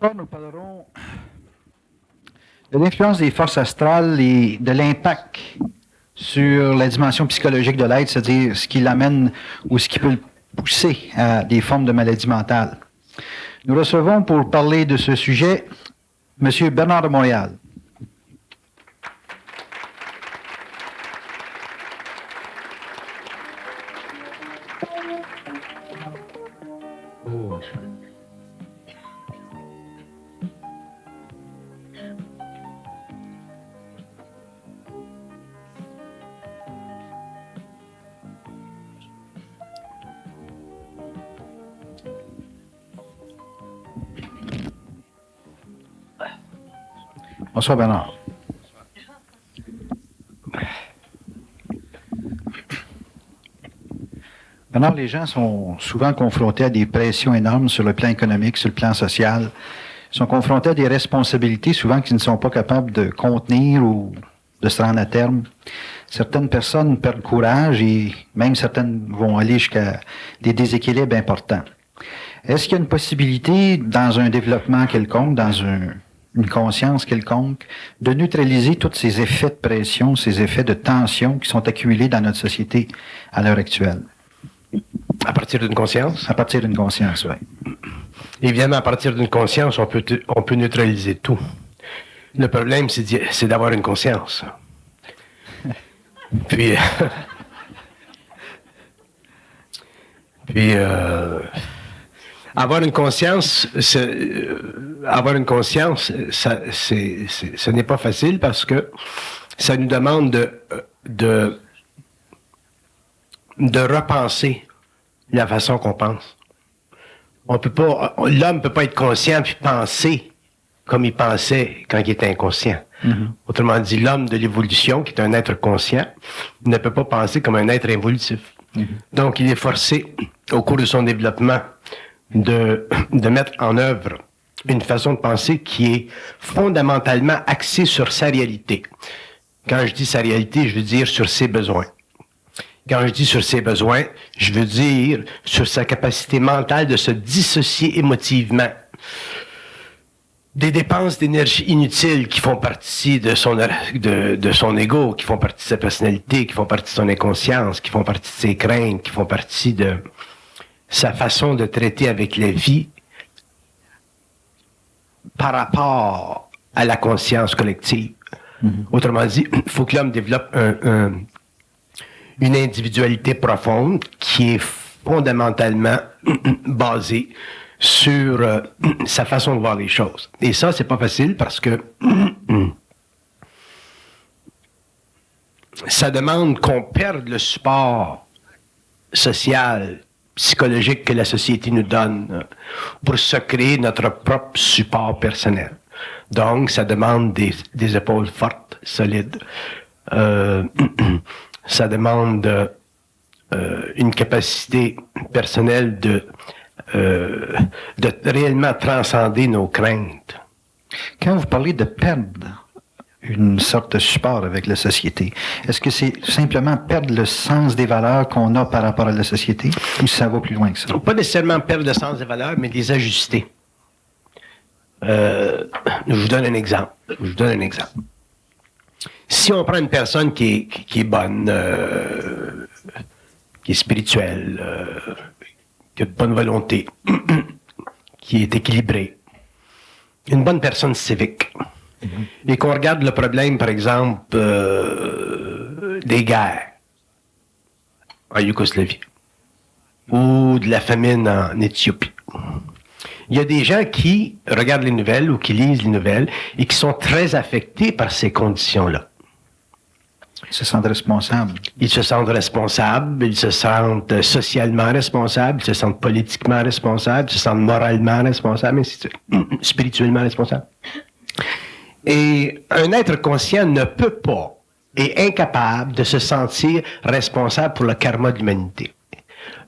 soir, nous parlerons de l'influence des forces astrales et de l'impact sur la dimension psychologique de l'être, c'est-à-dire ce qui l'amène ou ce qui peut le pousser à des formes de maladie mentale. Nous recevons pour parler de ce sujet M. Bernard de Montréal. Bonsoir Bernard. Bernard, les gens sont souvent confrontés à des pressions énormes sur le plan économique, sur le plan social. Ils sont confrontés à des responsabilités souvent qu'ils ne sont pas capables de contenir ou de se rendre à terme. Certaines personnes perdent courage et même certaines vont aller jusqu'à des déséquilibres importants. Est-ce qu'il y a une possibilité, dans un développement quelconque, dans une conscience quelconque, de neutraliser tous ces effets de pression, ces effets de tension qui sont accumulés dans notre société à l'heure actuelle? À partir d'une conscience? À partir d'une conscience, oui. Évidemment, à partir d'une conscience, on peut neutraliser tout. Le problème, c'est d'avoir une conscience. Puis avoir une conscience, ce n'est pas facile parce que ça nous demande de repenser la façon qu'on pense. L'homme peut pas être conscient puis penser comme il pensait quand il était inconscient. Mm-hmm. Autrement dit, l'homme de l'évolution, qui est un être conscient, ne peut pas penser comme un être involutif. Mm-hmm. Donc, il est forcé, au cours de son développement, de mettre en œuvre une façon de penser qui est fondamentalement axée sur sa réalité. Quand je dis sa réalité, je veux dire sur ses besoins. Quand je dis sur ses besoins, je veux dire sur sa capacité mentale de se dissocier émotivement des dépenses d'énergie inutiles qui font partie de son ego, qui font partie de sa personnalité, qui font partie de son inconscience, qui font partie de ses craintes, qui font partie de sa façon de traiter avec la vie par rapport à la conscience collective. Mm-hmm. Autrement dit, il faut que l'homme développe une individualité profonde qui est fondamentalement basée sur sa façon de voir les choses. Et ça, c'est pas facile parce que ça demande qu'on perde le support social, psychologique que la société nous donne pour se créer notre propre support personnel. Donc, ça demande des épaules fortes, solides. Ça demande une capacité personnelle de réellement transcender nos craintes. Quand vous parlez de perdre une sorte de support avec la société, est-ce que c'est simplement perdre le sens des valeurs qu'on a par rapport à la société ou ça va plus loin que ça? Pas nécessairement perdre le sens des valeurs, mais les ajuster. Je vous donne un exemple. Si on prend une personne qui est bonne, qui est spirituelle, qui a de bonne volonté, qui est équilibrée, une bonne personne civique, et qu'on regarde le problème, par exemple, des guerres en Yougoslavie ou de la famine en Éthiopie. Il y a des gens qui regardent les nouvelles ou qui lisent les nouvelles et qui sont très affectés par ces conditions-là. Ils se sentent responsables. Ils se sentent responsables, ils se sentent socialement responsables, ils se sentent politiquement responsables, ils se sentent moralement responsables, ainsi de suite. Spirituellement responsables. Et un être conscient ne peut pas, est incapable de se sentir responsable pour le karma de l'humanité.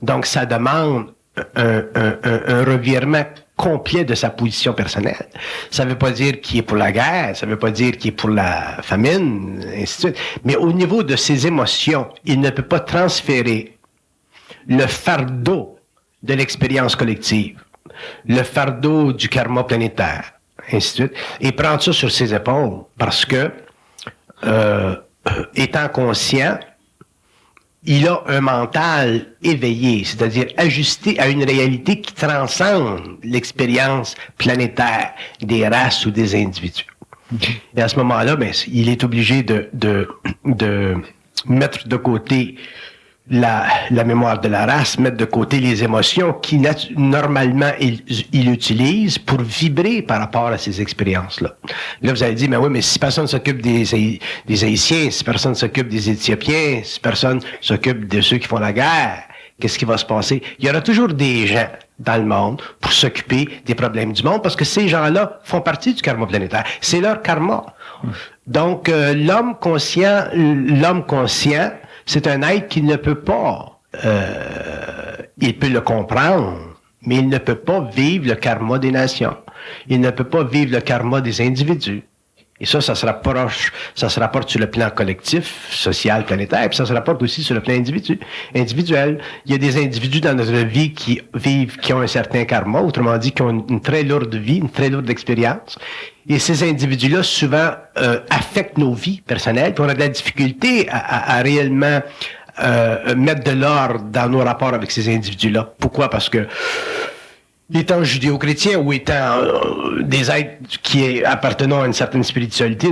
Donc, ça demande un revirement complet de sa position personnelle. Ça ne veut pas dire qu'il est pour la guerre, ça ne veut pas dire qu'il est pour la famine, ainsi de suite. Mais au niveau de ses émotions, il ne peut pas transférer le fardeau de l'expérience collective le fardeau du karma planétaire, ainsi de suite, et prendre ça sur ses épaules, parce que, étant conscient, il a un mental éveillé, c'est-à-dire ajusté à une réalité qui transcende l'expérience planétaire des races ou des individus. Et à ce moment-là, ben, il est obligé de mettre de côté la mémoire de la race, mettre de côté les émotions qui normalement il utilise pour vibrer par rapport à ces expériences-là. Là, vous allez dire, mais oui, mais si personne s'occupe des Haïtiens, si personne s'occupe des Éthiopiens, si personne s'occupe de ceux qui font la guerre, qu'est-ce qui va se passer? Il y aura toujours des gens dans le monde pour s'occuper des problèmes du monde parce que ces gens-là font partie du karma planétaire. C'est leur karma. Donc, l'homme conscient, c'est un être qui ne peut pas, il peut le comprendre, mais il ne peut pas vivre le karma des nations. Il ne peut pas vivre le karma des individus. Et ça se rapporte sur le plan collectif, social, planétaire, puis ça se rapporte aussi sur le plan individuel. Il y a des individus dans notre vie qui ont un certain karma, autrement dit, qui ont une très lourde vie, une très lourde expérience. Et ces individus-là, souvent, affectent nos vies personnelles, puis on a de la difficulté à réellement mettre de l'ordre dans nos rapports avec ces individus-là. Pourquoi? Parce que étant judéo-chrétien ou étant des êtres qui appartenant à une certaine spiritualité,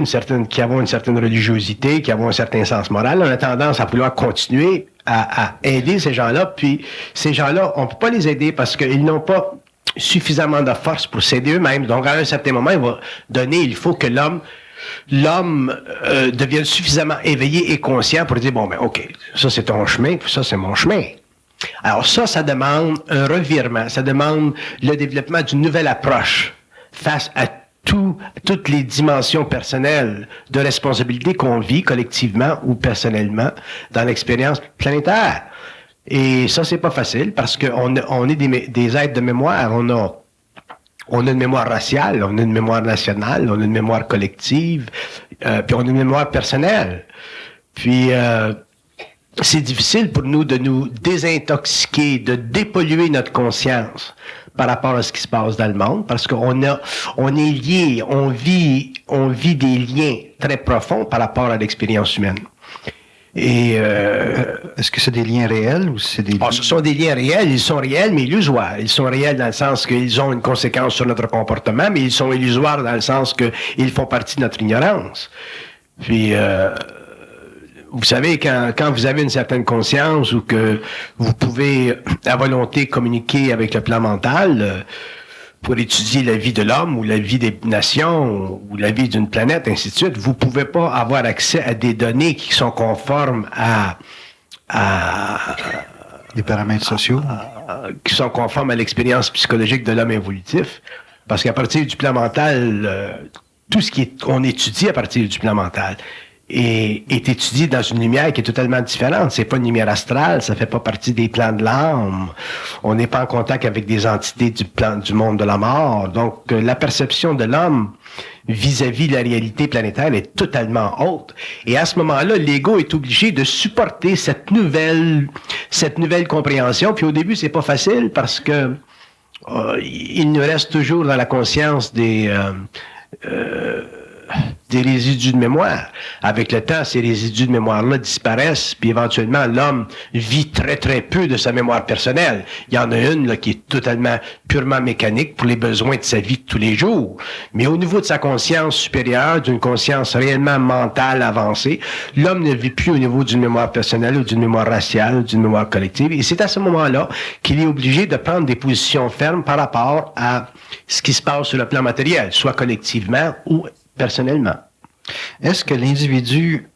qui avons une certaine religiosité, qui avons un certain sens moral, on a tendance à vouloir continuer à aider ces gens-là, puis ces gens-là, on peut pas les aider parce qu'ils n'ont pas suffisamment de force pour s'aider eux-mêmes. Donc, à un certain moment, il faut que l'homme devienne suffisamment éveillé et conscient pour dire, bon, ben, OK, ça c'est ton chemin, puis ça c'est mon chemin. Alors ça demande un revirement, ça demande le développement d'une nouvelle approche face à toutes les dimensions personnelles de responsabilité qu'on vit collectivement ou personnellement dans l'expérience planétaire. Et ça, c'est pas facile parce qu'on est des êtres de mémoire. On a une mémoire raciale, on a une mémoire nationale, on a une mémoire collective, puis on a une mémoire personnelle. Puis c'est difficile pour nous de nous désintoxiquer, de dépolluer notre conscience par rapport à ce qui se passe dans le monde, parce qu'on est lié, on vit des liens très profonds par rapport à l'expérience humaine. Et est-ce que c'est des liens réels ou c'est des liens... Ce sont des liens réels, ils sont réels mais illusoires. Ils sont réels dans le sens qu'ils ont une conséquence sur notre comportement, mais ils sont illusoires dans le sens qu'ils font partie de notre ignorance. Puis vous savez, quand vous avez une certaine conscience ou que vous pouvez à volonté communiquer avec le plan mental pour étudier la vie de l'homme ou la vie des nations ou la vie d'une planète, ainsi de suite, vous pouvez pas avoir accès à des données qui sont conformes à des paramètres sociaux, qui sont conformes à l'expérience psychologique de l'homme évolutif, parce qu'à partir du plan mental, tout ce qu'on étudie à partir du plan mental est étudié dans une lumière qui est totalement différente. C'est pas une lumière astrale, ça fait pas partie des plans de l'âme. On n'est pas en contact avec des entités du monde de la mort. Donc, la perception de l'homme vis-à-vis de la réalité planétaire est totalement haute. Et à ce moment-là, l'ego est obligé de supporter cette nouvelle compréhension. Puis au début, c'est pas facile parce que il nous reste toujours dans la conscience des résidus de mémoire. Avec le temps, ces résidus de mémoire-là disparaissent, puis éventuellement, l'homme vit très, très peu de sa mémoire personnelle. Il y en a une là, qui est totalement, purement mécanique pour les besoins de sa vie de tous les jours. Mais au niveau de sa conscience supérieure, d'une conscience réellement mentale avancée, l'homme ne vit plus au niveau d'une mémoire personnelle ou d'une mémoire raciale ou d'une mémoire collective. Et c'est à ce moment-là qu'il est obligé de prendre des positions fermes par rapport à ce qui se passe sur le plan matériel, soit collectivement ou personnellement. Est-ce que l'individu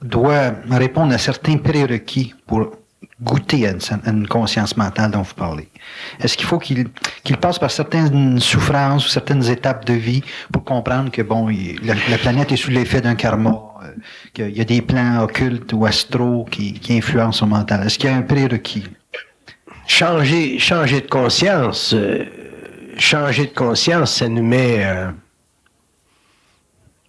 doit répondre à certains prérequis pour goûter à une conscience mentale dont vous parlez? Est-ce qu'il faut qu'il passe par certaines souffrances ou certaines étapes de vie pour comprendre que bon, la planète est sous l'effet d'un karma, qu'il y a des plans occultes ou astraux qui influencent son mental? Est-ce qu'il y a un prérequis? Changer de conscience, ça nous met...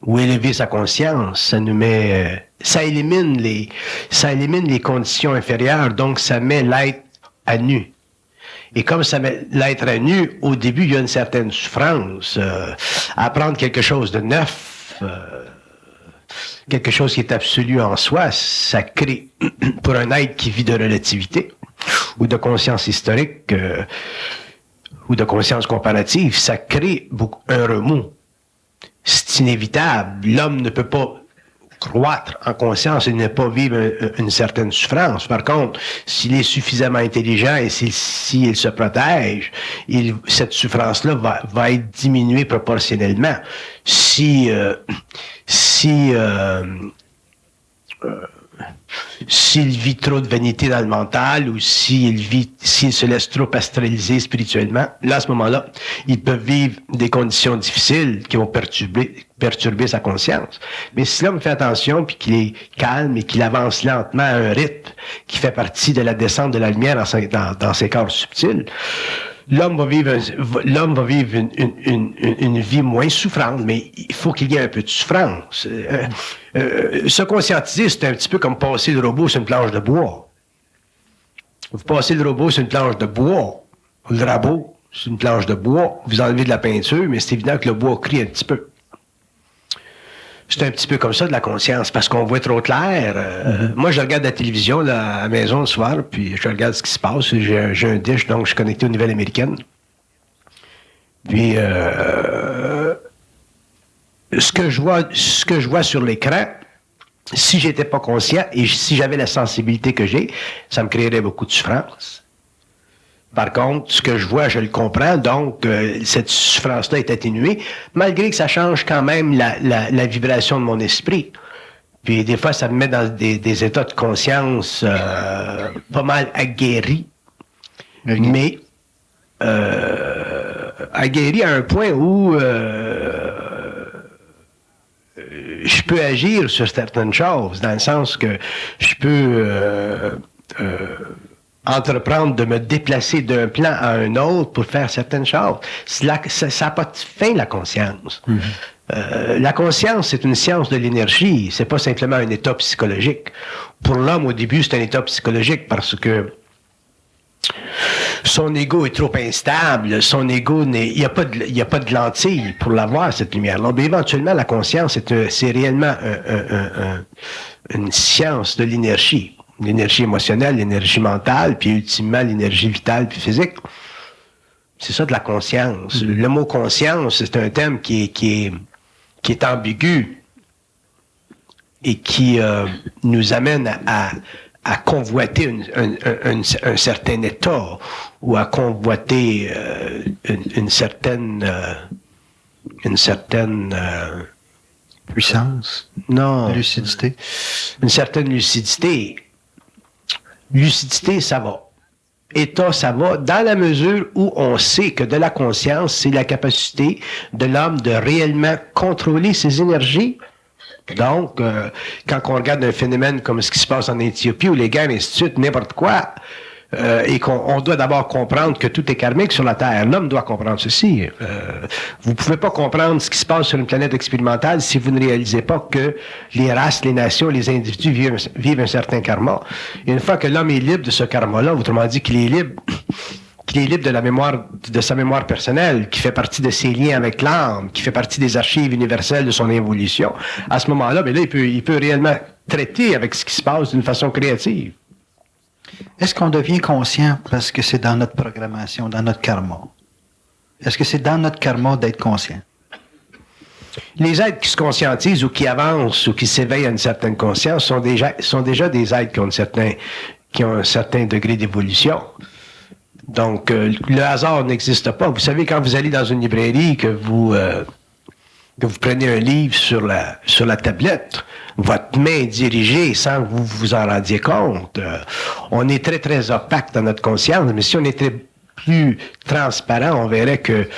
ou élever sa conscience, ça nous met, ça élimine les conditions inférieures, donc ça met l'être à nu. Et comme ça met l'être à nu, au début, il y a une certaine souffrance. Apprendre quelque chose de neuf, quelque chose qui est absolu en soi, ça crée, pour un être qui vit de relativité ou de conscience historique ou de conscience comparative, ça crée un remous. C'est inévitable. L'homme ne peut pas croître en conscience et ne pas vivre une certaine souffrance. Par contre, s'il est suffisamment intelligent et s'il se protège, cette souffrance-là va être diminuée proportionnellement. S'il vit trop de vanité dans le mental ou s'il se laisse trop astraliser spirituellement, là, à ce moment-là, il peut vivre des conditions difficiles qui vont perturber sa conscience. Mais si l'homme fait attention, puis qu'il est calme et qu'il avance lentement à un rythme qui fait partie de la descente de la lumière dans ses corps subtils, l'homme va vivre une vie moins souffrante, mais il faut qu'il y ait un peu de souffrance. Se conscientiser, c'est un petit peu comme passer le robot sur une planche de bois. Vous passez le robot sur une planche de bois, le rabot sur une planche de bois, vous enlevez de la peinture, mais c'est évident que le bois crie un petit peu. C'est un petit peu comme ça de la conscience, parce qu'on voit trop clair. Moi, je regarde la télévision là, à la maison le soir, puis je regarde ce qui se passe. J'ai un dish, donc je suis connecté aux nouvelles américaines. Puis, ce que je vois sur l'écran, si j'étais pas conscient et si j'avais la sensibilité que j'ai, ça me créerait beaucoup de souffrance. Par contre, ce que je vois, je le comprends, donc cette souffrance-là est atténuée, malgré que ça change quand même la vibration de mon esprit. Puis des fois, ça me met dans des états de conscience pas mal aguerris, mais aguerris à un point où je peux agir sur certaines choses, dans le sens que je peux entreprendre de me déplacer d'un plan à un autre pour faire certaines choses. Ça n'a pas de fin, la conscience. La conscience, c'est une science de l'énergie. C'est pas simplement un état psychologique. Pour l'homme, au début, c'est un état psychologique parce que son ego est trop instable. Son ego, il n'y a pas de lentille pour l'avoir, cette lumière-là. Mais éventuellement, la conscience, c'est réellement une science de l'énergie. L'énergie émotionnelle, l'énergie mentale, puis ultimement l'énergie vitale puis physique. C'est ça de la conscience. Le mot conscience, c'est un thème qui est ambigu et qui nous amène à convoiter un certain état ou à convoiter une certaine puissance, non, lucidité. Une certaine lucidité. Lucidité, ça va. État, ça va, dans la mesure où on sait que de la conscience, c'est la capacité de l'homme de réellement contrôler ses énergies. Donc, quand on regarde un phénomène comme ce qui se passe en Éthiopie, ou les guerres, ainsi de suite, n'importe quoi, et qu'on doit d'abord comprendre que tout est karmique sur la Terre. L'homme doit comprendre ceci. Vous ne pouvez pas comprendre ce qui se passe sur une planète expérimentale si vous ne réalisez pas que les races, les nations, les individus vivent un certain karma. Et une fois que l'homme est libre de ce karma-là, autrement dit qu'il est libre de la mémoire, de sa mémoire personnelle, qui fait partie de ses liens avec l'âme, qui fait partie des archives universelles de son évolution, à ce moment-là, ben là, il peut réellement traiter avec ce qui se passe d'une façon créative. Est-ce qu'on devient conscient parce que c'est dans notre programmation, dans notre karma? Est-ce que c'est dans notre karma d'être conscient? Les êtres qui se conscientisent ou qui avancent ou qui s'éveillent à une certaine conscience sont déjà des êtres qui ont un certain degré d'évolution. Donc, le hasard n'existe pas. Vous savez, quand vous allez dans une librairie, que vous prenez un livre sur la tablette, votre main est dirigée sans que vous vous en rendiez compte. On est très, très opaque dans notre conscience, mais si on était plus transparent, on verrait que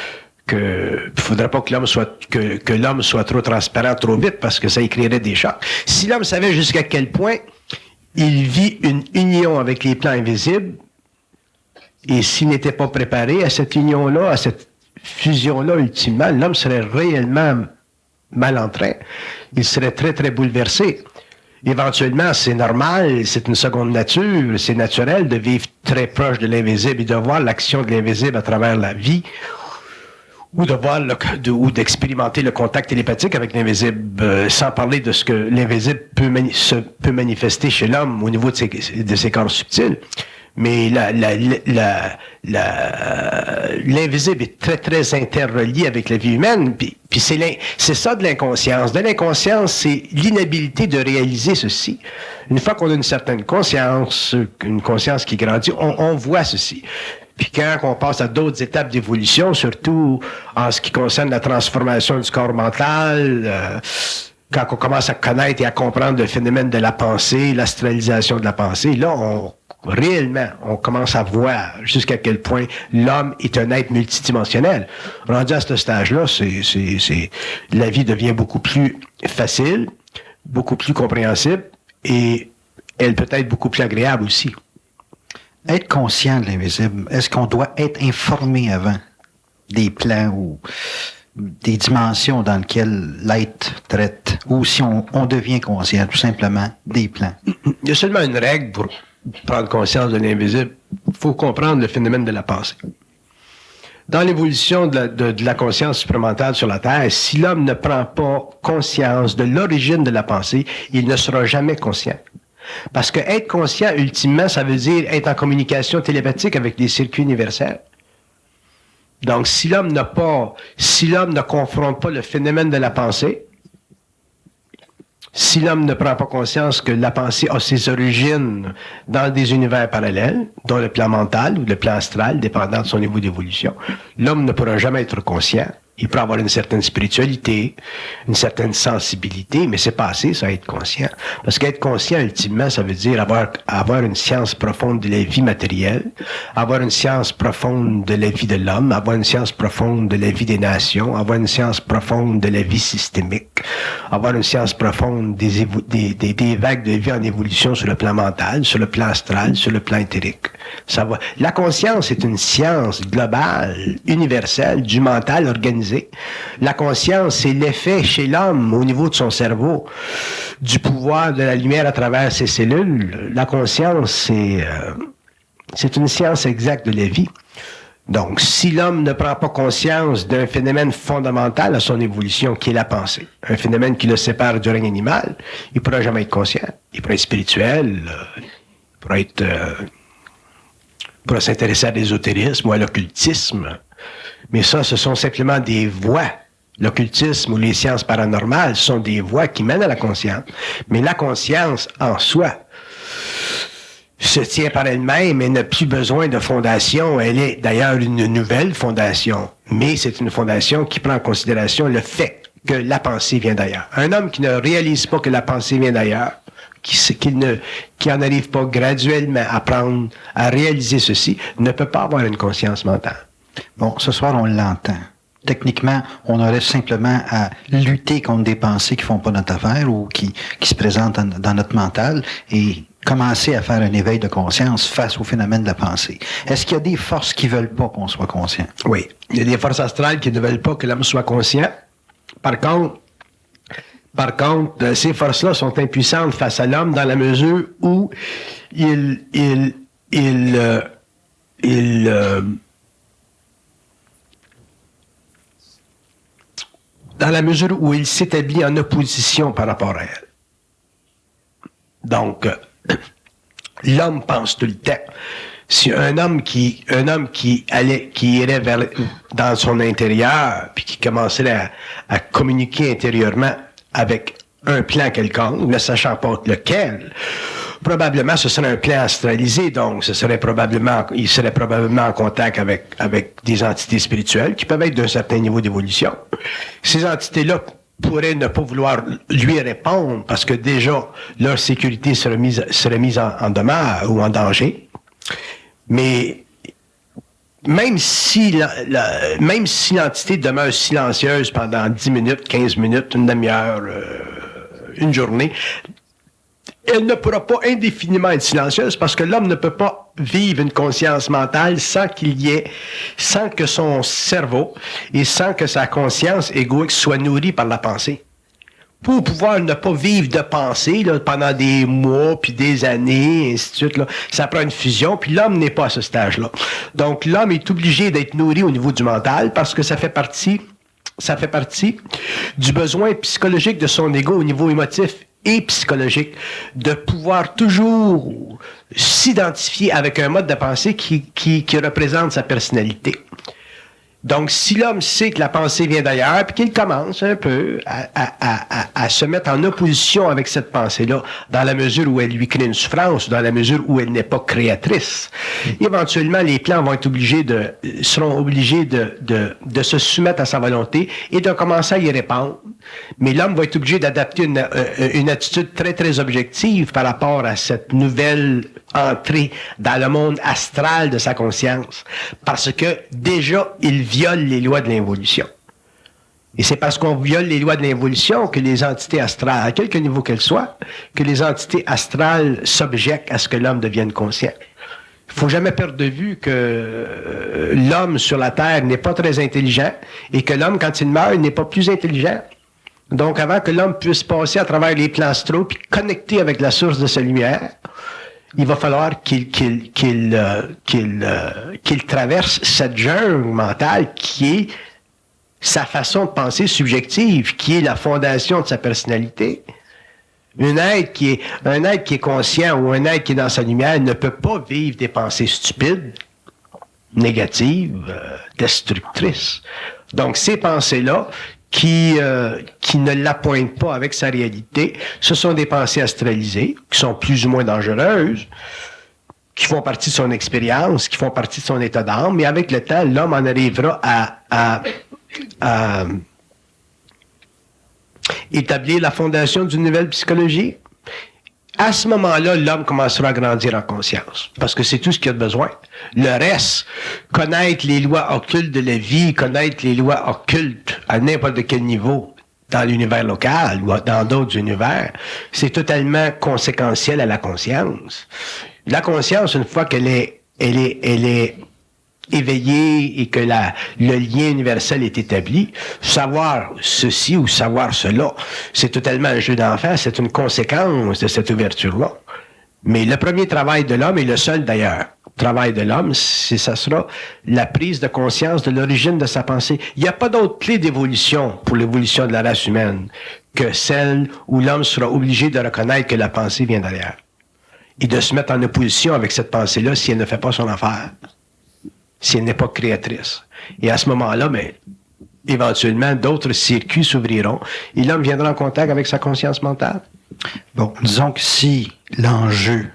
il faudrait pas que l'homme soit trop transparent trop vite parce que ça y créerait des chocs. Si l'homme savait jusqu'à quel point il vit une union avec les plans invisibles, et s'il n'était pas préparé à cette union-là, à cette fusion-là, ultimement, l'homme serait réellement mal en train. Il serait très, très bouleversé. éventuellement, c'est normal, c'est une seconde nature, c'est naturel de vivre très proche de l'invisible et de voir l'action de l'invisible à travers la vie, ou de voir ou d'expérimenter le contact télépathique avec l'invisible, sans parler de ce que l'invisible peut manifester chez l'homme au niveau de ses corps subtils. Mais l'invisible est très, très interrelié avec la vie humaine. Puis c'est ça de l'inconscience. De l'inconscience, c'est l'inhabilité de réaliser ceci. Une fois qu'on a une certaine conscience, une conscience qui grandit, on voit ceci. Puis quand on passe à d'autres étapes d'évolution, surtout en ce qui concerne la transformation du corps mental, quand on commence à connaître et à comprendre le phénomène de la pensée, l'astralisation de la pensée, là, on commence à voir jusqu'à quel point l'homme est un être multidimensionnel. Rendu à ce stage-là, la vie devient beaucoup plus facile, beaucoup plus compréhensible et elle peut être beaucoup plus agréable aussi. Être conscient de l'invisible, est-ce qu'on doit être informé avant des plans ou des dimensions dans lesquelles l'être traite, ou si on devient conscient, tout simplement, des plans? Il y a seulement une règle pour prendre conscience de l'invisible. Il faut comprendre le phénomène de la pensée. Dans l'évolution de la conscience supramentale sur la Terre, si l'homme ne prend pas conscience de l'origine de la pensée, il ne sera jamais conscient. Parce que être conscient, ultimement, ça veut dire être en communication télépathique avec les circuits universels. Donc, si l'homme ne confronte pas le phénomène de la pensée, si l'homme ne prend pas conscience que la pensée a ses origines dans des univers parallèles, dont le plan mental ou le plan astral, dépendant de son niveau d'évolution, l'homme ne pourra jamais être conscient. Il peut avoir une certaine spiritualité, une certaine sensibilité, mais c'est pas assez, ça, être conscient. Parce qu'être conscient, ultimement, ça veut dire avoir une science profonde de la vie matérielle, avoir une science profonde de la vie de l'homme, avoir une science profonde de la vie des nations, avoir une science profonde de la vie systémique, avoir une science profonde des vagues de vie en évolution sur le plan mental, sur le plan astral, sur le plan éthérique. La conscience est une science globale, universelle, du mental organisé. La conscience, c'est l'effet chez l'homme au niveau de son cerveau du pouvoir de la lumière à travers ses cellules. La conscience, c'est une science exacte de la vie. Donc, si l'homme ne prend pas conscience d'un phénomène fondamental à son évolution, qui est la pensée, un phénomène qui le sépare du règne animal, il ne pourra jamais être conscient. Il pourra être spirituel, il pourra s'intéresser à l'ésotérisme ou à l'occultisme. Mais ça, ce sont simplement des voies. L'occultisme ou les sciences paranormales sont des voies qui mènent à la conscience. Mais la conscience, en soi, se tient par elle-même et n'a plus besoin de fondation. Elle est d'ailleurs une nouvelle fondation. Mais c'est une fondation qui prend en considération le fait que la pensée vient d'ailleurs. Un homme qui ne réalise pas que la pensée vient d'ailleurs, qui n'en arrive pas graduellement à réaliser ceci, ne peut pas avoir une conscience mentale. Bon, ce soir, on l'entend. Techniquement, on aurait simplement à lutter contre des pensées qui font pas notre affaire ou qui se présentent dans notre mental et commencer à faire un éveil de conscience face au phénomène de la pensée. Est-ce qu'il y a des forces qui veulent pas qu'on soit conscient? Oui. Il y a des forces astrales qui ne veulent pas que l'homme soit conscient. Par contre, ces forces-là sont impuissantes face à l'homme dans la mesure où dans la mesure où il s'établit en opposition par rapport à elle. Donc, l'homme pense tout le temps. Si un homme qui irait dans son intérieur, puis qui commencerait à communiquer intérieurement avec un plan quelconque, ne sachant pas lequel, probablement ce serait un plan astralisé, donc il serait probablement en contact avec des entités spirituelles qui peuvent être d'un certain niveau d'évolution. Ces entités-là pourraient ne pas vouloir lui répondre parce que déjà leur sécurité serait mise en demeure ou en danger. Mais même si l'entité demeure silencieuse pendant 10 minutes, 15 minutes, une demi-heure, une journée, elle ne pourra pas indéfiniment être silencieuse parce que l'homme ne peut pas vivre une conscience mentale sans que son cerveau et sans que sa conscience égoïque soit nourrie par la pensée. pour pouvoir ne pas vivre de pensée là, pendant des mois, puis des années, et ainsi de suite. Là. Ça prend une fusion, puis l'homme n'est pas à ce stage-là. Donc, l'homme est obligé d'être nourri au niveau du mental parce que ça fait partie du besoin psychologique de son ego au niveau émotif et psychologique, de pouvoir toujours s'identifier avec un mode de pensée qui représente sa personnalité. Donc, si l'homme sait que la pensée vient d'ailleurs, puis qu'il commence un peu à se mettre en opposition avec cette pensée-là, dans la mesure où elle lui crée une souffrance, dans la mesure où elle n'est pas créatrice, éventuellement, les plans seront obligés de se soumettre à sa volonté et de commencer à y répondre. Mais l'homme va être obligé d'adapter une attitude très, très objective par rapport à cette nouvelle entrée dans le monde astral de sa conscience. Parce que, déjà, il viole les lois de l'involution. Et c'est parce qu'on viole les lois de l'involution que les entités astrales, à quelque niveau qu'elles soient, que les entités astrales s'objectent à ce que l'homme devienne conscient. Il faut jamais perdre de vue que l'homme sur la Terre n'est pas très intelligent et que l'homme, quand il meurt, n'est pas plus intelligent. Donc, avant que l'homme puisse passer à travers les plans astraux puis connecter avec la source de sa lumière, il va falloir qu'il traverse cette jungle mentale qui est sa façon de penser subjective, qui est la fondation de sa personnalité. Un être qui est conscient ou un être qui est dans sa lumière ne peut pas vivre des pensées stupides, négatives, destructrices. Donc, ces pensées-là, qui ne l'appointent pas avec sa réalité, ce sont des pensées astralisées, qui sont plus ou moins dangereuses, qui font partie de son expérience, qui font partie de son état d'âme, mais avec le temps, l'homme en arrivera à établir la fondation d'une nouvelle psychologie. À ce moment-là, l'homme commencera à grandir en conscience, parce que c'est tout ce qu'il a de besoin. Le reste, connaître les lois occultes de la vie, connaître les lois occultes à n'importe quel niveau, dans l'univers local ou dans d'autres univers, c'est totalement conséquentiel à la conscience. La conscience, une fois qu'elle est éveillée et que le lien universel est établi, savoir ceci ou savoir cela, c'est totalement un jeu d'enfant, c'est une conséquence de cette ouverture-là. Mais le premier travail de l'homme, et le seul d'ailleurs, travail de l'homme, ça sera la prise de conscience de l'origine de sa pensée. Il n'y a pas d'autre clé d'évolution pour l'évolution de la race humaine que celle où l'homme sera obligé de reconnaître que la pensée vient d'ailleurs et de se mettre en opposition avec cette pensée-là si elle ne fait pas son affaire, si elle n'est pas créatrice. Et à ce moment-là, mais éventuellement, d'autres circuits s'ouvriront et l'homme viendra en contact avec sa conscience mentale. Bon, disons que si l'enjeu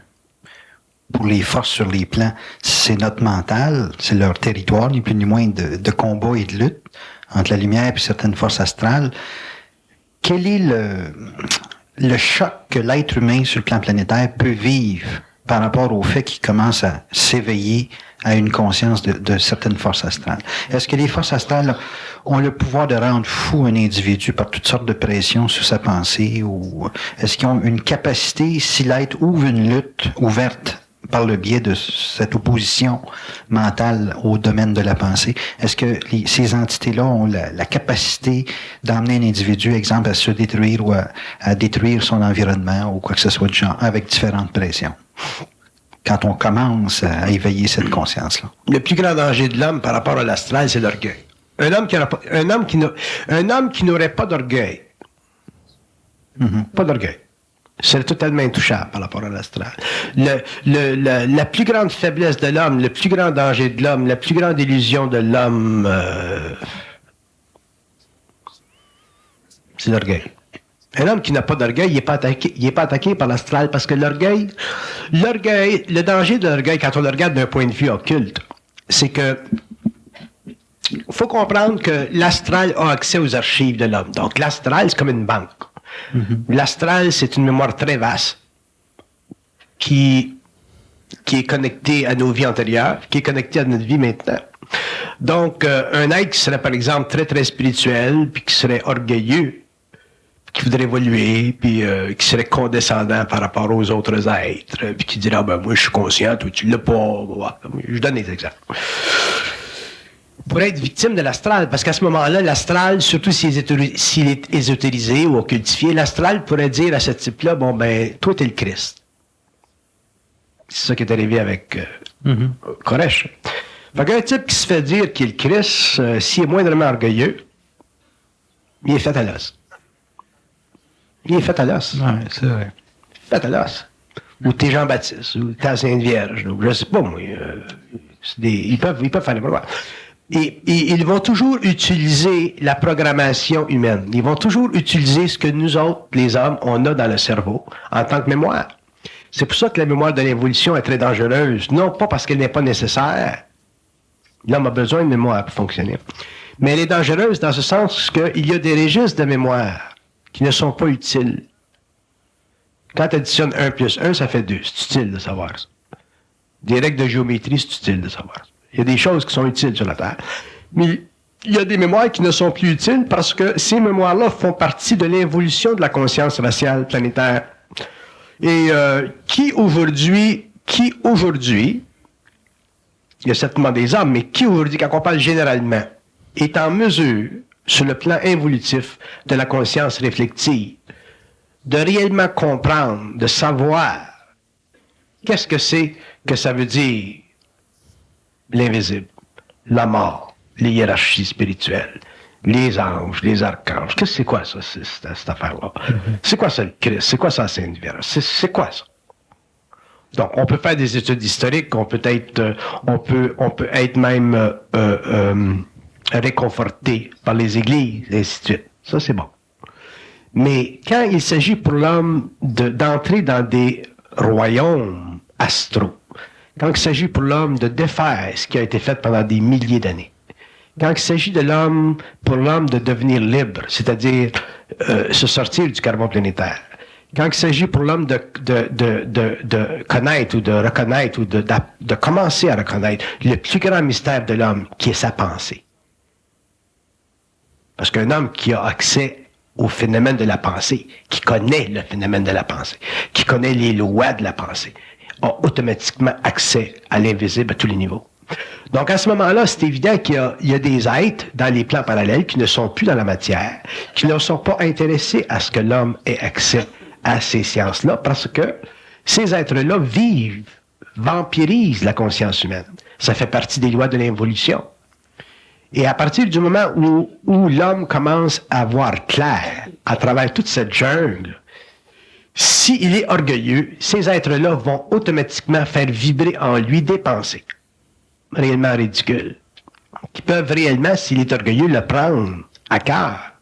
pour les forces sur les plans, c'est notre mental, c'est leur territoire, ni plus ni moins de combat et de lutte entre la lumière et certaines forces astrales, quel est le choc que l'être humain sur le plan planétaire peut vivre par rapport au fait qu'il commence à s'éveiller à une conscience de certaines forces astrales? Est-ce que les forces astrales ont le pouvoir de rendre fou un individu par toutes sortes de pressions sur sa pensée, ou est-ce qu'ils ont une capacité, si l'être ouvre une lutte ouverte par le biais de cette opposition mentale au domaine de la pensée, est-ce que ces entités-là ont la capacité d'emmener un individu, exemple, à se détruire ou à détruire son environnement ou quoi que ce soit du genre, avec différentes pressions? Quand on commence à éveiller cette conscience-là. Le plus grand danger de l'homme par rapport à l'astral, c'est l'orgueil. Un homme qui n'aurait pas d'orgueil, pas d'orgueil, serait totalement intouchable par rapport à l'astral. La plus grande faiblesse de l'homme, le plus grand danger de l'homme, la plus grande illusion de l'homme, c'est l'orgueil. Un homme qui n'a pas d'orgueil, il n'est pas attaqué par l'astral, parce que l'orgueil, le danger de l'orgueil, quand on le regarde d'un point de vue occulte, c'est que faut comprendre que l'astral a accès aux archives de l'homme. Donc l'astral, c'est comme une banque. L'astral, c'est une mémoire très vaste qui est connectée à nos vies antérieures, qui est connectée à notre vie maintenant. Donc, un être qui serait, par exemple, très, très spirituel, puis qui serait orgueilleux, qui voudrait évoluer, puis qui serait condescendant par rapport aux autres êtres, puis qui dirait, ah ben moi je suis conscient, toi tu l'as pas. Je donne des exemples. pour être victime de l'astral, parce qu'à ce moment-là, l'astral, surtout s'il est ésotérisé ou occultifié, l'astral pourrait dire à ce type-là, bon ben, toi t'es le Christ. C'est ça qui est arrivé avec Koresh. Fait qu'un type qui se fait dire qu'il est le Christ, s'il est moindrement orgueilleux, il est fait à l'os. Il est fait à l'os. Ouais, c'est vrai. Fait à l'os. Ou t'es Jean-Baptiste, ou t'es la Sainte Vierge, ou je sais pas moi. Ils peuvent faire des problèmes. Et ils vont toujours utiliser la programmation humaine. Ils vont toujours utiliser ce que nous autres, les hommes, on a dans le cerveau en tant que mémoire. C'est pour ça que la mémoire de l'évolution est très dangereuse. Non pas parce qu'elle n'est pas nécessaire. L'homme a besoin de mémoire pour fonctionner. Mais elle est dangereuse dans ce sens qu'il y a des registres de mémoire qui ne sont pas utiles. Quand tu additionnes 1 plus 1, ça fait 2. C'est utile de savoir ça. Des règles de géométrie, c'est utile de savoir ça. Il y a des choses qui sont utiles sur la Terre. Mais il y a des mémoires qui ne sont plus utiles parce que ces mémoires-là font partie de l'évolution de la conscience raciale planétaire. Et qui aujourd'hui, il y a certainement des hommes, mais qui aujourd'hui, quand on parle généralement, est en mesure, sur le plan évolutif de la conscience réflexive, de réellement comprendre, de savoir qu'est-ce que c'est que ça veut dire l'invisible, la mort, les hiérarchies spirituelles, les anges, les archanges. Qu'est-ce que c'est quoi ça, cette affaire-là? C'est quoi ça le Christ? C'est quoi ça la Sainte Vierge? C'est quoi ça? Donc, on peut faire des études historiques, on peut être même réconforté par les églises, et ainsi de suite. Ça, c'est bon. Mais quand il s'agit pour l'homme d'entrer dans des royaumes astraux, quand il s'agit pour l'homme de défaire ce qui a été fait pendant des milliers d'années, quand il s'agit pour l'homme de devenir libre, c'est-à-dire se sortir du carbone planétaire, quand il s'agit pour l'homme de connaître ou de reconnaître ou de commencer à reconnaître le plus grand mystère de l'homme, qui est sa pensée. Parce qu'un homme qui a accès au phénomène de la pensée, qui connaît le phénomène de la pensée, qui connaît les lois de la pensée, a automatiquement accès à l'invisible à tous les niveaux. Donc, à ce moment-là, c'est évident qu'il y a des êtres dans les plans parallèles qui ne sont plus dans la matière, qui ne sont pas intéressés à ce que l'homme ait accès à ces sciences-là, parce que ces êtres-là vampirisent la conscience humaine. Ça fait partie des lois de l'évolution. Et à partir du moment où l'homme commence à voir clair à travers toute cette jungle, s'il est orgueilleux, ces êtres-là vont automatiquement faire vibrer en lui des pensées réellement ridicules, qui peuvent réellement, s'il est orgueilleux, le prendre à cœur.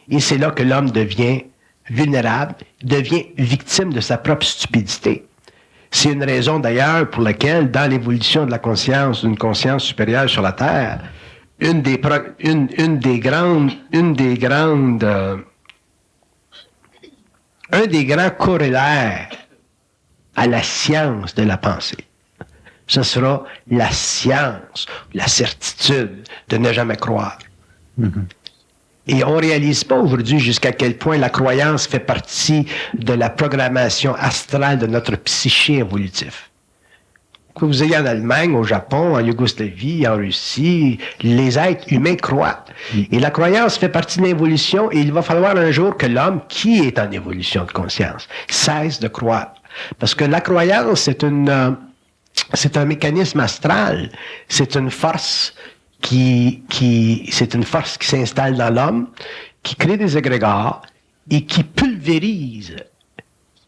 Et c'est là que l'homme devient vulnérable, devient victime de sa propre stupidité. C'est une raison d'ailleurs pour laquelle, dans l'évolution de la conscience, d'une conscience supérieure sur la Terre, un des grands corollaires à la science de la pensée, ce sera la science, la certitude de ne jamais croire. Et on ne réalise pas aujourd'hui jusqu'à quel point la croyance fait partie de la programmation astrale de notre psyché évolutif. Que vous ayez en Allemagne, au Japon, en Yougoslavie, en Russie, les êtres humains croient. Et la croyance fait partie de l'évolution et il va falloir un jour que l'homme, qui est en évolution de conscience, cesse de croire. Parce que la croyance, c'est un mécanisme astral, c'est une force qui s'installe dans l'homme, qui crée des égrégores et qui pulvérise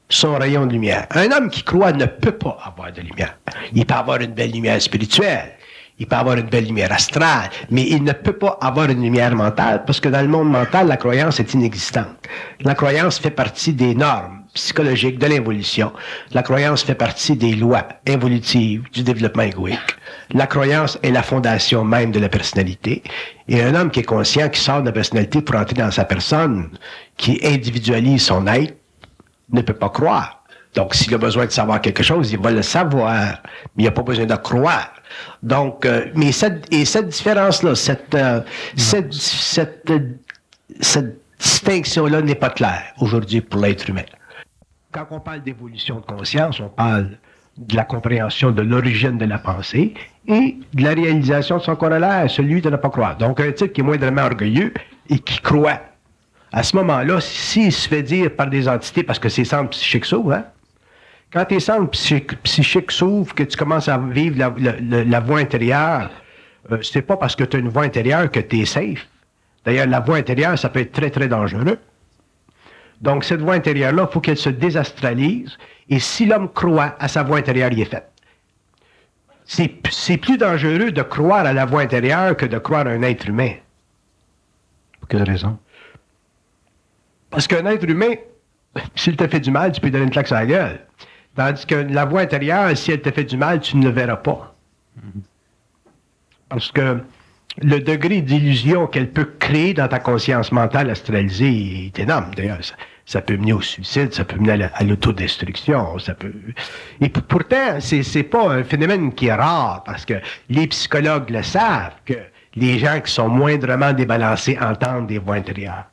son rayon de lumière. Un homme qui croit ne peut pas avoir de lumière. Il peut avoir une belle lumière spirituelle, il peut avoir une belle lumière astrale, mais il ne peut pas avoir une lumière mentale parce que dans le monde mental, la croyance est inexistante. La croyance fait partie des normes psychologiques de l'évolution. La croyance fait partie des lois évolutives du développement égoïque. La croyance est la fondation même de la personnalité. Et un homme qui est conscient, qui sort de la personnalité pour entrer dans sa personne, qui individualise son être, ne peut pas croire. Donc, s'il a besoin de savoir quelque chose, il va le savoir, mais il n'a pas besoin de croire. Donc, mais cette différence-là, cette distinction-là n'est pas claire aujourd'hui pour l'être humain. Quand on parle d'évolution de conscience, on parle de la compréhension de l'origine de la pensée et de la réalisation de son corollaire, celui de ne pas croire. Donc, un type qui est moindrement orgueilleux et qui croit, à ce moment-là, s'il se fait dire par des entités, parce que ses centres psychiques s'ouvrent, hein? Quand tes centres psychiques s'ouvrent, que tu commences à vivre la voie intérieure, c'est pas parce que tu as une voie intérieure que tu es safe. D'ailleurs, la voie intérieure, ça peut être très, très dangereux. Donc, cette voie intérieure-là, il faut qu'elle se désastralise. Et si l'homme croit à sa voie intérieure, il est fait. C'est plus dangereux de croire à la voie intérieure que de croire à un être humain. Pour quelle raison? Parce qu'un être humain, s'il te fait du mal, tu peux lui donner une claque sur la gueule. Tandis que la voie intérieure, si elle te fait du mal, tu ne le verras pas. Parce que le degré d'illusion qu'elle peut créer dans ta conscience mentale astralisée est énorme. D'ailleurs, ça peut mener au suicide, ça peut mener à l'autodestruction, ça peut... Et pourtant, c'est pas un phénomène qui est rare, parce que les psychologues le savent, que les gens qui sont moindrement débalancés entendent des voix intérieures.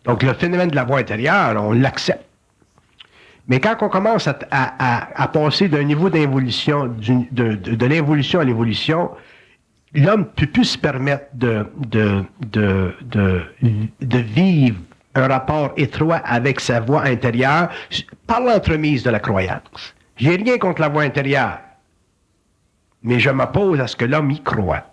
Donc, le phénomène de la voix intérieure, on l'accepte. Mais quand on commence à passer d'un niveau d'involution, de l'involution à l'évolution, l'homme ne peut plus se permettre de vivre un rapport étroit avec sa voix intérieure par l'entremise de la croyance. J'ai rien contre la voix intérieure, mais je m'oppose à ce que l'homme y croit.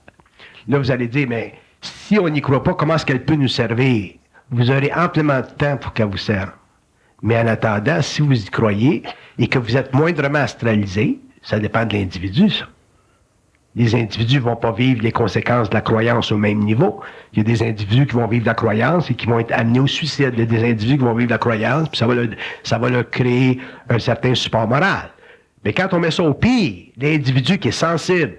Là, vous allez dire, mais si on n'y croit pas, comment est-ce qu'elle peut nous servir? Vous aurez amplement de temps pour qu'elle vous serve. Mais en attendant, si vous y croyez et que vous êtes moindrement astralisé, ça dépend de l'individu, ça. Les individus ne vont pas vivre les conséquences de la croyance au même niveau. Il y a des individus qui vont vivre la croyance et qui vont être amenés au suicide. Il y a des individus qui vont vivre la croyance, puis ça va leur créer un certain support moral. Mais quand on met ça au pire, l'individu qui est sensible,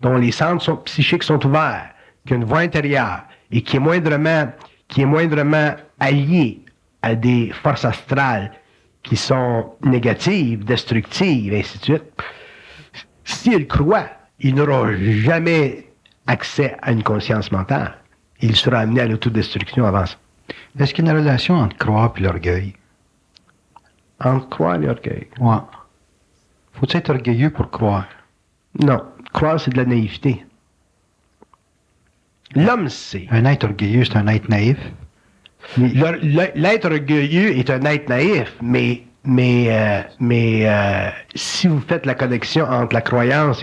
dont les centres psychiques sont ouverts, qui a une voix intérieure et qui est moindrement allié à des forces astrales qui sont négatives, destructives, et ainsi de suite, s'il croit, il n'aura jamais accès à une conscience mentale. Il sera amené à l'autodestruction avant ça. Est-ce qu'il y a une relation entre croire et l'orgueil? Entre croire et l'orgueil? Ouais. Faut-il être orgueilleux pour croire? Non. Croire, c'est de la naïveté. L'homme sait. Un être orgueilleux, c'est un être naïf. L'être orgueilleux est un être naïf, mais si vous faites la connexion entre la croyance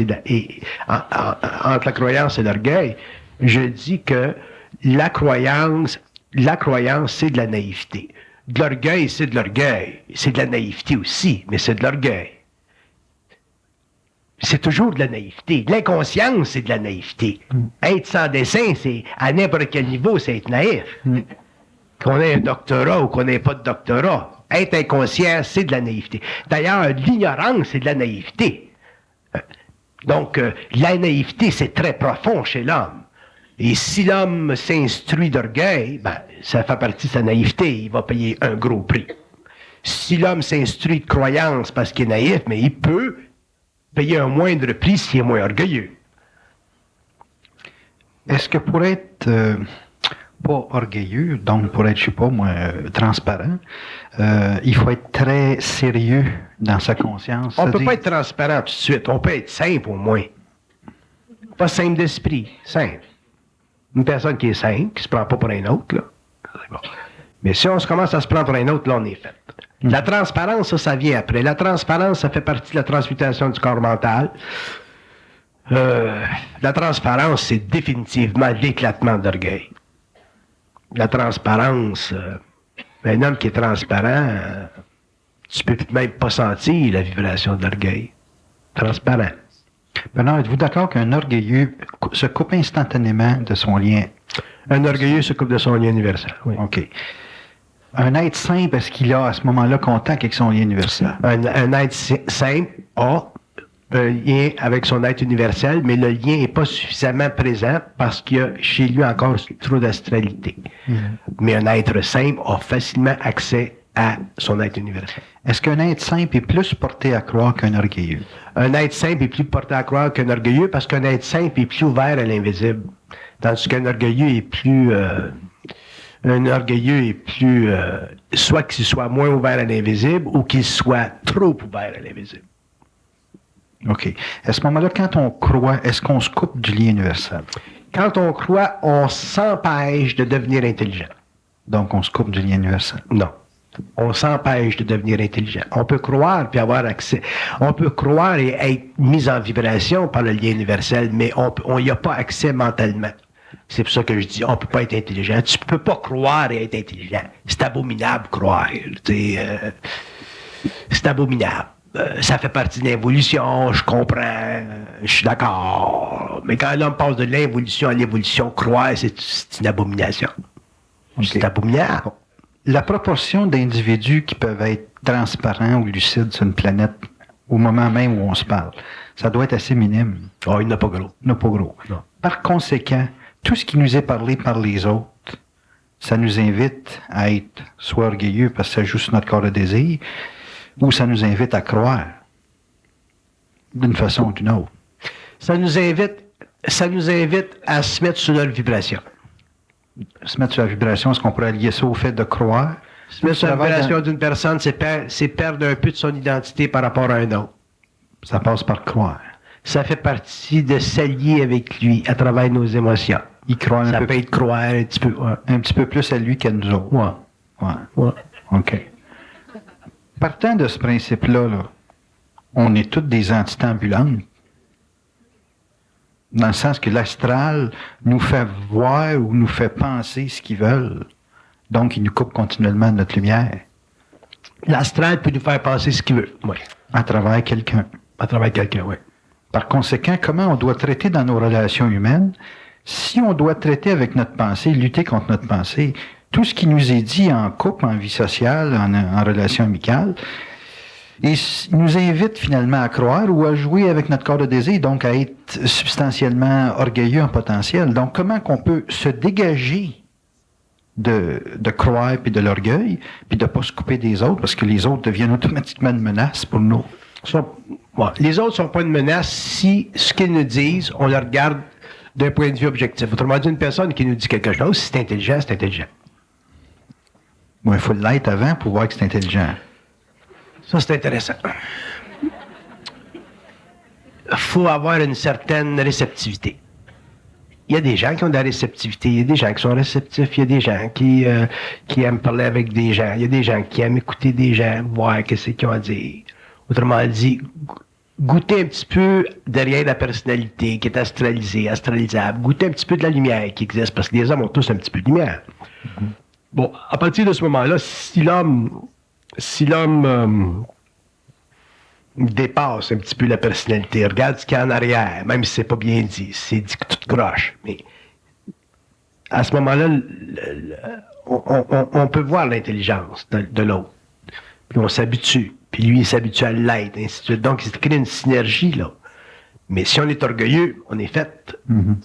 entre la croyance et l'orgueil, je dis que la croyance, c'est de la naïveté. De l'orgueil, c'est de l'orgueil. C'est de la naïveté aussi, mais c'est de l'orgueil. C'est toujours de la naïveté. L'inconscience, c'est de la naïveté. Être sans dessin, c'est à n'importe quel niveau, c'est être naïf. Qu'on ait un doctorat ou qu'on n'ait pas de doctorat. Être inconscient, c'est de la naïveté. D'ailleurs, l'ignorance, c'est de la naïveté. Donc, la naïveté, c'est très profond chez l'homme. Et si l'homme s'instruit d'orgueil, ben, ça fait partie de sa naïveté. Il va payer un gros prix. Si l'homme s'instruit de croyance parce qu'il est naïf, mais il peut payer un moindre prix s'il est moins orgueilleux. Est-ce que pour être pas orgueilleux, donc pour être, je sais pas moi, transparent, il faut être très sérieux dans sa conscience? On ne peut pas être transparent tout de suite. On peut être simple au moins. Pas simple d'esprit, simple. Une personne qui est simple, qui se prend pas pour un autre, là. Bon. Mais si on commence à se prendre pour un autre, là, on est fait. La transparence, ça vient après. La transparence, ça fait partie de la transmutation du corps mental. La transparence, c'est définitivement l'éclatement d'orgueil. La transparence, un homme qui est transparent, tu peux même pas sentir la vibration de l'orgueil. Transparent. Bernard, êtes-vous d'accord qu'un orgueilleux se coupe instantanément de son lien? Un orgueilleux se coupe de son lien universel, oui. OK. Un être simple, est-ce qu'il a à ce moment-là contact avec son lien universel? Un être simple a un lien avec son être universel, mais le lien n'est pas suffisamment présent parce qu'il y a chez lui encore trop d'astralité. Mais un être simple a facilement accès à son être universel. Est-ce qu'un être simple est plus porté à croire qu'un orgueilleux? Un être simple est plus porté à croire qu'un orgueilleux parce qu'un être simple est plus ouvert à l'invisible. Tandis qu'un orgueilleux est plus Un orgueilleux est plus... soit qu'il soit moins ouvert à l'invisible ou qu'il soit trop ouvert à l'invisible. OK. À ce moment-là, quand on croit, est-ce qu'on se coupe du lien universel? Quand on croit, on s'empêche de devenir intelligent. Donc, on se coupe du lien universel. Non. On s'empêche de devenir intelligent. On peut croire puis avoir accès. On peut croire et être mis en vibration par le lien universel, mais on n'y a pas accès mentalement. C'est pour ça que je dis, on peut pas être intelligent. Tu peux pas croire et être intelligent. C'est abominable croire. C'est abominable. Ça fait partie de l'évolution, je comprends, je suis d'accord. Mais quand l'homme passe de l'involution à l'évolution, croire, c'est une abomination. Okay. C'est abominable. La proportion d'individus qui peuvent être transparents ou lucides sur une planète au moment même où on se parle, ça doit être assez minime. Oh, il n'a pas gros. Il n'a pas gros. Non. Par conséquent, tout ce qui nous est parlé par les autres, ça nous invite à être soit orgueilleux parce que ça joue sur notre corps de désir, ou ça nous invite à croire d'une façon ou d'une autre. Ça nous invite à se mettre sur leur vibration. Se mettre sur la vibration, est-ce qu'on pourrait lier ça au fait de croire? Se mettre sur la vibration d'une personne, c'est perdre un peu de son identité par rapport à un autre. Ça passe par croire. Ça fait partie de s'allier avec lui à travers nos émotions. Il croit ça peut être croire un petit peu. Ouais. Un petit peu plus à lui qu'à nous autres. Ouais. OK. Partant de ce principe-là, là, on est toutes des entités ambulantes. Dans le sens que l'astral nous fait voir ou nous fait penser ce qu'ils veulent. Donc, ils nous coupent continuellement de notre lumière. L'astral peut nous faire penser ce qu'il veut. Oui. À travers quelqu'un. À travers quelqu'un, oui. Par conséquent, comment on doit traiter dans nos relations humaines? Si on doit traiter avec notre pensée, lutter contre notre pensée, tout ce qui nous est dit en couple, en vie sociale, en relation amicale, et nous invite finalement à croire ou à jouer avec notre corps de désir, donc à être substantiellement orgueilleux en potentiel. Donc, comment qu'on peut se dégager de croire puis de l'orgueil, puis de ne pas se couper des autres, parce que les autres deviennent automatiquement une menace pour nous. Les autres ne sont pas une menace si ce qu'ils nous disent, on le regarde d'un point de vue objectif. Autrement dit, une personne qui nous dit quelque chose, si c'est intelligent, c'est intelligent. Oui, il faut l'être avant pour voir que c'est intelligent. Ça, c'est intéressant. Il faut avoir une certaine réceptivité. Il y a des gens qui ont de la réceptivité, il y a des gens qui sont réceptifs, il y a des gens qui aiment parler avec des gens, il y a des gens qui aiment écouter des gens, voir qu'est-ce qu'ils ont à dire. Autrement dit, goûter un petit peu derrière la personnalité qui est astralisable, goûter un petit peu de la lumière qui existe, parce que les hommes ont tous un petit peu de lumière. Mm-hmm. Bon, à partir de ce moment-là, si l'homme dépasse un petit peu la personnalité, regarde ce qu'il y a en arrière, même si c'est pas bien dit, c'est dit que tout croche, mais à ce moment-là, on peut voir l'intelligence de l'autre, puis on s'habitue, puis lui il s'habitue à l'être, ainsi de suite. Donc il se crée une synergie là. Mais si on est orgueilleux, on est fait,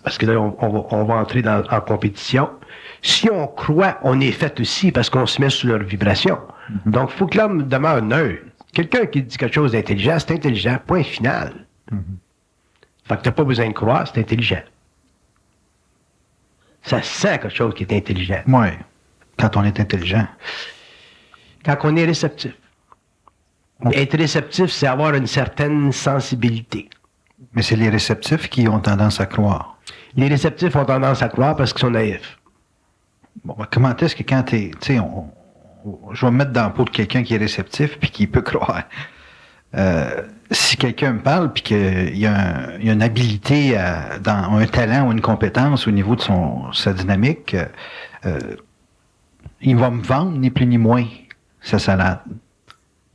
parce que là on va entrer en compétition. Si on croit, on est fait aussi parce qu'on se met sous leur vibration. Donc il faut que l'homme demeure neutre. Quelqu'un qui dit quelque chose d'intelligent, c'est intelligent, point final. Fait que t'as pas besoin de croire, c'est intelligent. Ça sent quelque chose qui est intelligent. Oui, quand on est intelligent. Quand on est réceptif. Être réceptif, c'est avoir une certaine sensibilité. Mais c'est les réceptifs qui ont tendance à croire. Les réceptifs ont tendance à croire parce qu'ils sont naïfs. Bon, comment est-ce que quand tu sais, je vais me mettre dans la peau de quelqu'un qui est réceptif puis qui peut croire. Si quelqu'un me parle puis qu'il y a une habilité, dans un talent ou une compétence au niveau de sa dynamique, il va me vendre ni plus ni moins sa salade.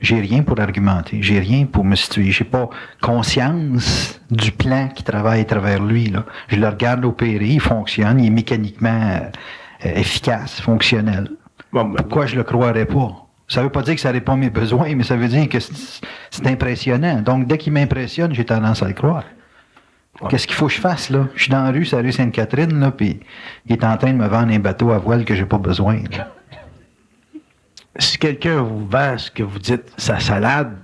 J'ai rien pour argumenter, j'ai rien pour me situer, j'ai pas conscience du plan qui travaille à travers lui, là. Je le regarde opérer, il fonctionne, il est mécaniquement efficace, fonctionnel. Pourquoi je le croirais pas? Ça veut pas dire que ça répond à mes besoins, mais ça veut dire que c'est impressionnant. Donc, dès qu'il m'impressionne, j'ai tendance à le croire. Ouais. Qu'est-ce qu'il faut que je fasse, là? Je suis dans la rue, c'est la rue Sainte-Catherine, là, puis il est en train de me vendre un bateau à voile que j'ai pas besoin, là. Si quelqu'un vous vend ce que vous dites, sa salade,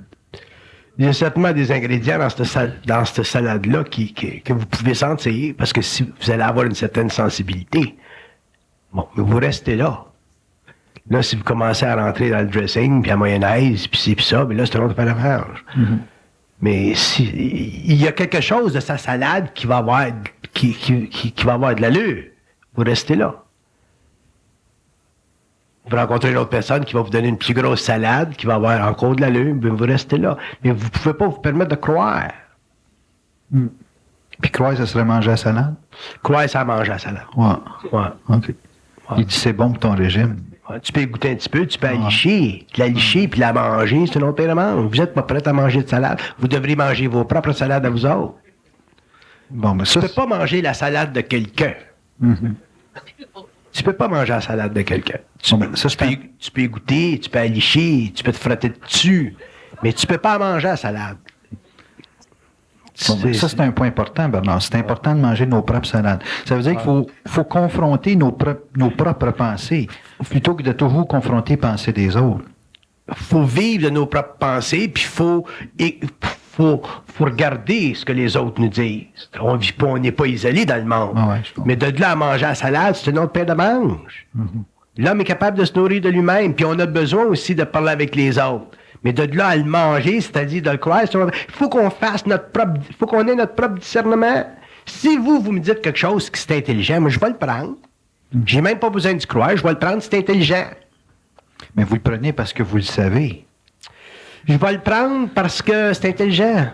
il y a certainement des ingrédients dans cette salade-là que vous pouvez sentir, parce que si vous allez avoir une certaine sensibilité, bon, mais vous restez là. Là, si vous commencez à rentrer dans le dressing, puis la mayonnaise, puis ci, puis ça, mais là, c'est un autre pain d'affaires. Mais il y a quelque chose de sa salade qui va avoir, qui va avoir de l'allure. Vous restez là. Vous rencontrez une autre personne qui va vous donner une plus grosse salade, qui va avoir encore de l'allure, mais vous restez là. Mais vous ne pouvez pas vous permettre de croire. Puis croire, ça serait manger la salade? Croire, ça manger la salade. Ouais. Ouais. OK. Ouais. Il dit c'est bon pour ton régime. Ouais, tu peux goûter un petit peu, tu peux la licher. La licher puis la manger, c'est une autre paire de manches. Vous n'êtes pas prêt à manger de salade. Vous devriez manger vos propres salades à vous autres. Bon, mais Tu ça, peux pas manger la salade de quelqu'un. Tu peux pas manger la salade de quelqu'un. Bon, ben, ça, c'est un- Tu peux y goûter, tu peux la licher, tu peux te frotter dessus, mais tu peux pas manger la salade. Bon, ben, ça, c'est un point important, Bernard. C'est important de manger nos propres salades. Ça veut dire qu'il faut confronter nos propres pensées plutôt que de toujours confronter les pensées des autres. Faut vivre de nos propres pensées, puis faut regarder ce que les autres nous disent. On vit pas, on n'est pas isolé dans le monde. Ah ouais, je comprends. Mais de là à manger la salade, c'est une autre paire de manches. L'homme est capable de se nourrir de lui-même, puis on a besoin aussi de parler avec les autres. Mais de là à le manger, c'est-à-dire de le croire, il faut qu'on fasse faut qu'on ait notre propre discernement. Si vous me dites quelque chose qui c'est intelligent, moi je vais le prendre. J'ai même pas besoin d'y croire, je vais le prendre, c'est intelligent. Mais vous le prenez parce que vous le savez. Je vais le prendre parce que c'est intelligent.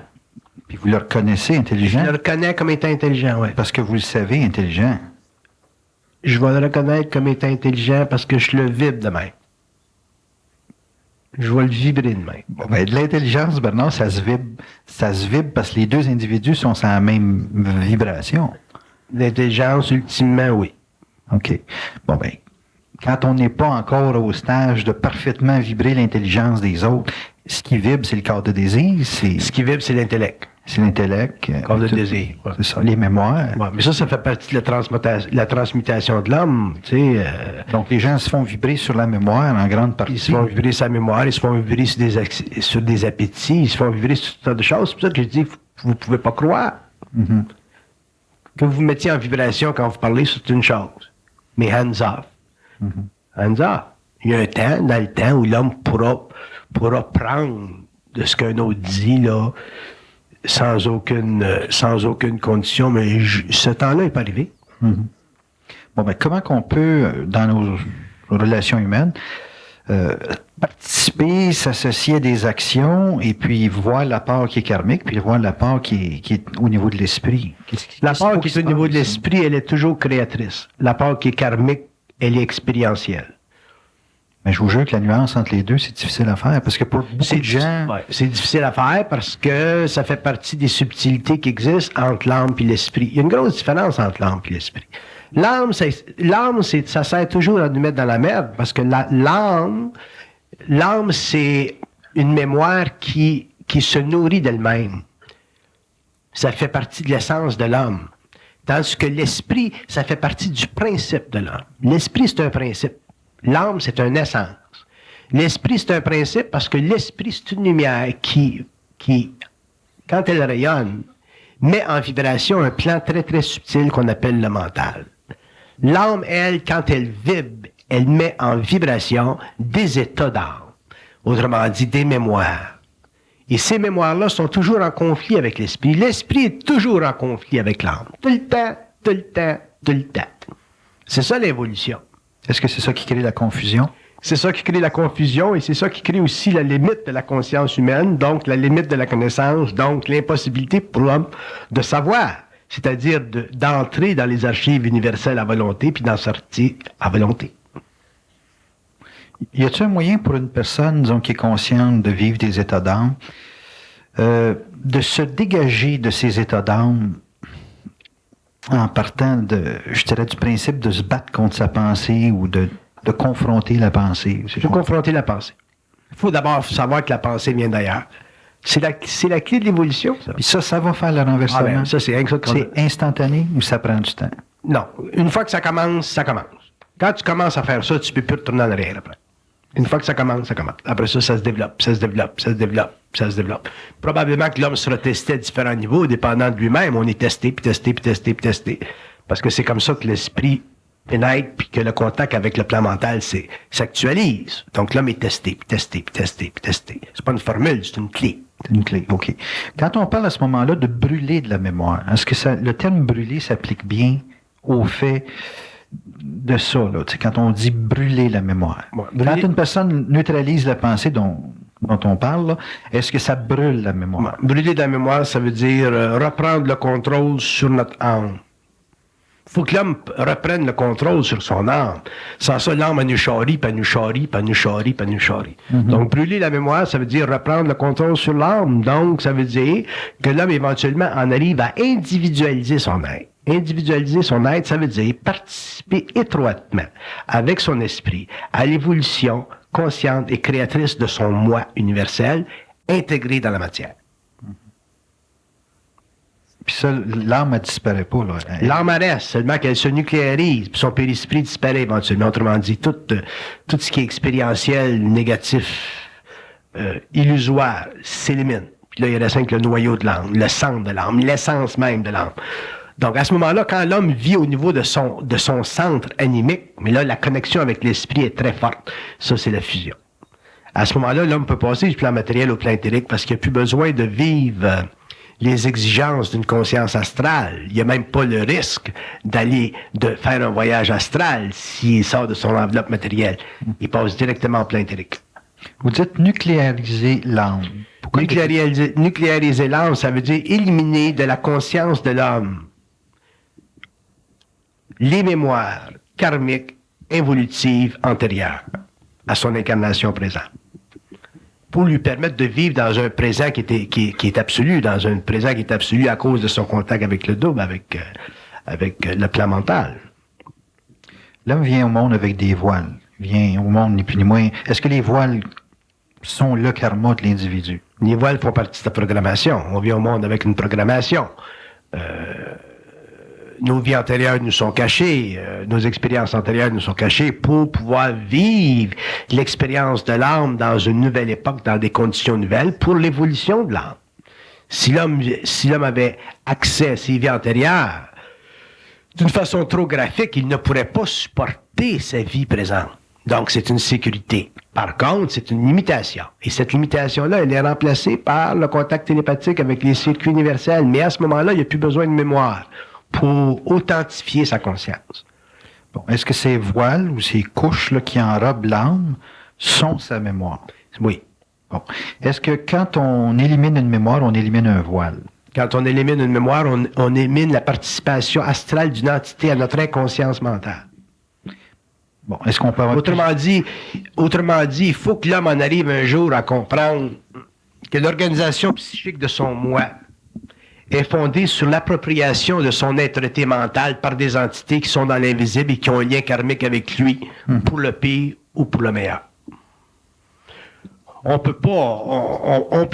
Puis vous le reconnaissez intelligent Je le reconnais comme étant intelligent, oui. parce que vous le savez intelligent. Je vais le reconnaître comme étant intelligent parce que je le vibre de même. Je vais le vibrer de même. Bon, ben, de l'intelligence, Bernard, ça se vibre parce que les deux individus sont sur la même vibration. L'intelligence, ultimement, oui. OK. Bon, ben, quand on n'est pas encore au stage de parfaitement vibrer l'intelligence des autres, ce qui vibre, c'est le corps de désir, Ce qui vibre, c'est l'intellect. c'est l'intellect. Corps de tout- désir. Ouais. C'est ça, les mémoires. Ouais, mais ça fait partie de la transmutation de l'homme. Tu sais, Donc, les gens se font vibrer sur la mémoire en grande partie. ils se font vibrer sa mémoire, ils se font vibrer sur des appétits, ils se font vibrer sur toutes sortes de choses. C'est pour ça que je dis, vous ne pouvez pas croire. Que vous mettiez en vibration quand vous parlez, c'est une chose. Mais hands off. Hands off. Il y a un temps, dans le temps, où l'homme pourra prendre de ce qu'un autre dit, là, sans aucune condition, mais ce temps-là n'est pas arrivé. Bon, ben, comment qu'on peut, dans nos relations humaines, participer, s'associer à des actions et puis voir la part qui est karmique, puis voir la part qui est au niveau de l'esprit? La part qui est au niveau de l'esprit, elle est toujours créatrice. La part qui est karmique, elle est expérientielle. Mais je vous jure que la nuance entre les deux, c'est difficile à faire parce que pour beaucoup de gens, Ouais, c'est difficile à faire parce que ça fait partie des subtilités qui existent entre l'âme et l'esprit. Il y a une grosse différence entre l'âme et l'esprit. L'âme, ça sert toujours à nous mettre dans la merde parce que l'âme, c'est une mémoire qui se nourrit d'elle-même. Ça fait partie de l'essence de l'homme. Tandis que l'esprit, ça fait partie du principe de l'homme. L'esprit, c'est un principe. L'âme, c'est une essence. L'esprit, c'est un principe parce que l'esprit, c'est une lumière qui, quand elle rayonne, met en vibration un plan très, très subtil qu'on appelle le mental. L'âme, elle, quand elle vibre, elle met en vibration des états d'âme. Autrement dit, des mémoires. Et ces mémoires-là sont toujours en conflit avec l'esprit. L'esprit est toujours en conflit avec l'âme. Tout le temps, tout le temps, tout le temps. C'est ça l'évolution. est-ce que c'est ça qui crée la confusion? C'est ça qui crée la confusion et c'est ça qui crée aussi la limite de la conscience humaine, donc la limite de la connaissance, donc l'impossibilité pour l'homme de savoir, c'est-à-dire d'entrer dans les archives universelles à volonté puis d'en sortir à volonté. Y a-t-il un moyen pour une personne, disons, qui est consciente de vivre des états d'âme, de se dégager de ces états d'âme en partant je dirais, du principe de se battre contre sa pensée ou de confronter la pensée? Il faut confronter la pensée. Il faut d'abord savoir que la pensée vient d'ailleurs. C'est la clé de l'évolution, ça. Puis ça va faire le renversement? Ah ben, ça, c'est instantané ou ça prend du temps? Non. Une fois que ça commence, ça commence. Quand tu commences à faire ça, tu ne peux plus retourner en arrière après. Une fois que ça commence, ça commence. Après ça, ça se développe, ça se développe, ça se développe, ça se développe. Probablement que l'homme sera testé à différents niveaux, dépendant de lui-même. On est testé, puis testé, puis testé, puis testé. Parce que c'est comme ça que l'esprit pénètre, puis que le contact avec le plan mental s'actualise. Donc l'homme est testé, puis testé, puis testé, puis testé. C'est pas une formule, c'est une clé. Une clé, OK. Quand on parle à ce moment-là de brûler de la mémoire, est-ce que le terme brûler s'applique bien au fait de ça, là, quand on dit brûler la mémoire? Quand une personne neutralise la pensée dont on parle, là, est-ce que ça brûle la mémoire? Brûler de la mémoire, ça veut dire reprendre le contrôle sur notre âme. Il faut que l'homme reprenne le contrôle sur son âme. Sans ça, l'âme nous charrie, puis nous charrie, puis nous charrie, puis nous charrie. Donc, brûler la mémoire, ça veut dire reprendre le contrôle sur l'âme. Donc, ça veut dire que l'homme, éventuellement, en arrive à individualiser son être. Individualiser son être, ça veut dire participer étroitement avec son esprit à l'évolution consciente et créatrice de son moi universel, intégré dans la matière. Puis ça, l'âme ne disparaît pas, là. L'âme reste, seulement qu'elle se nucléarise, puis son périsprit disparaît éventuellement. Autrement dit, tout ce qui est expérientiel, négatif, illusoire, s'élimine. Puis là, il reste que le noyau de l'âme, le centre de l'âme, l'essence même de l'âme. Donc, à ce moment-là, quand l'homme vit au niveau de son centre animique, mais là, la connexion avec l'esprit est très forte. Ça, c'est la fusion. À ce moment-là, l'homme peut passer du plan matériel au plan éthérique parce qu'il n'y a plus besoin de vivre les exigences d'une conscience astrale. Il n'y a même pas le risque de faire un voyage astral s'il sort de son enveloppe matérielle. Il passe directement au plan éthérique. Vous dites nucléariser l'âme. Nucléariser l'âme, ça veut dire éliminer de la conscience de l'homme les mémoires karmiques évolutives antérieures à son incarnation présente, pour lui permettre de vivre dans un présent qui est absolu, dans un présent qui est absolu à cause de son contact avec le double, avec le plan mental. L'homme vient au monde avec des voiles. Il vient au monde ni plus ni moins. Est-ce que les voiles sont le karma de l'individu? Les voiles font partie de la programmation. On vient au monde avec une programmation. Nos vies antérieures nous sont cachées, nos expériences antérieures nous sont cachées pour pouvoir vivre l'expérience de l'âme dans une nouvelle époque, dans des conditions nouvelles, pour l'évolution de l'âme. Si l'homme avait accès à ses vies antérieures, d'une façon trop graphique, il ne pourrait pas supporter sa vie présente. Donc, c'est une sécurité. Par contre, c'est une limitation. Et cette limitation-là, elle est remplacée par le contact télépathique avec les circuits universels. Mais à ce moment-là, il n'y a plus besoin de mémoire pour authentifier sa conscience. Bon, est-ce que ces voiles ou ces couches là, qui enrobent l'âme sont sa mémoire? Oui. Bon. Est-ce que quand on élimine une mémoire, on élimine un voile? Quand on élimine une mémoire, on élimine la participation astrale d'une entité à notre inconscience mentale. Bon, est-ce qu'on peut avoir... Autrement dit, il faut que l'homme en arrive un jour à comprendre que l'organisation psychique de son moi est fondée sur l'appropriation de son être-té mentale par des entités qui sont dans l'invisible et qui ont un lien karmique avec lui, pour le pire ou pour le meilleur. On peut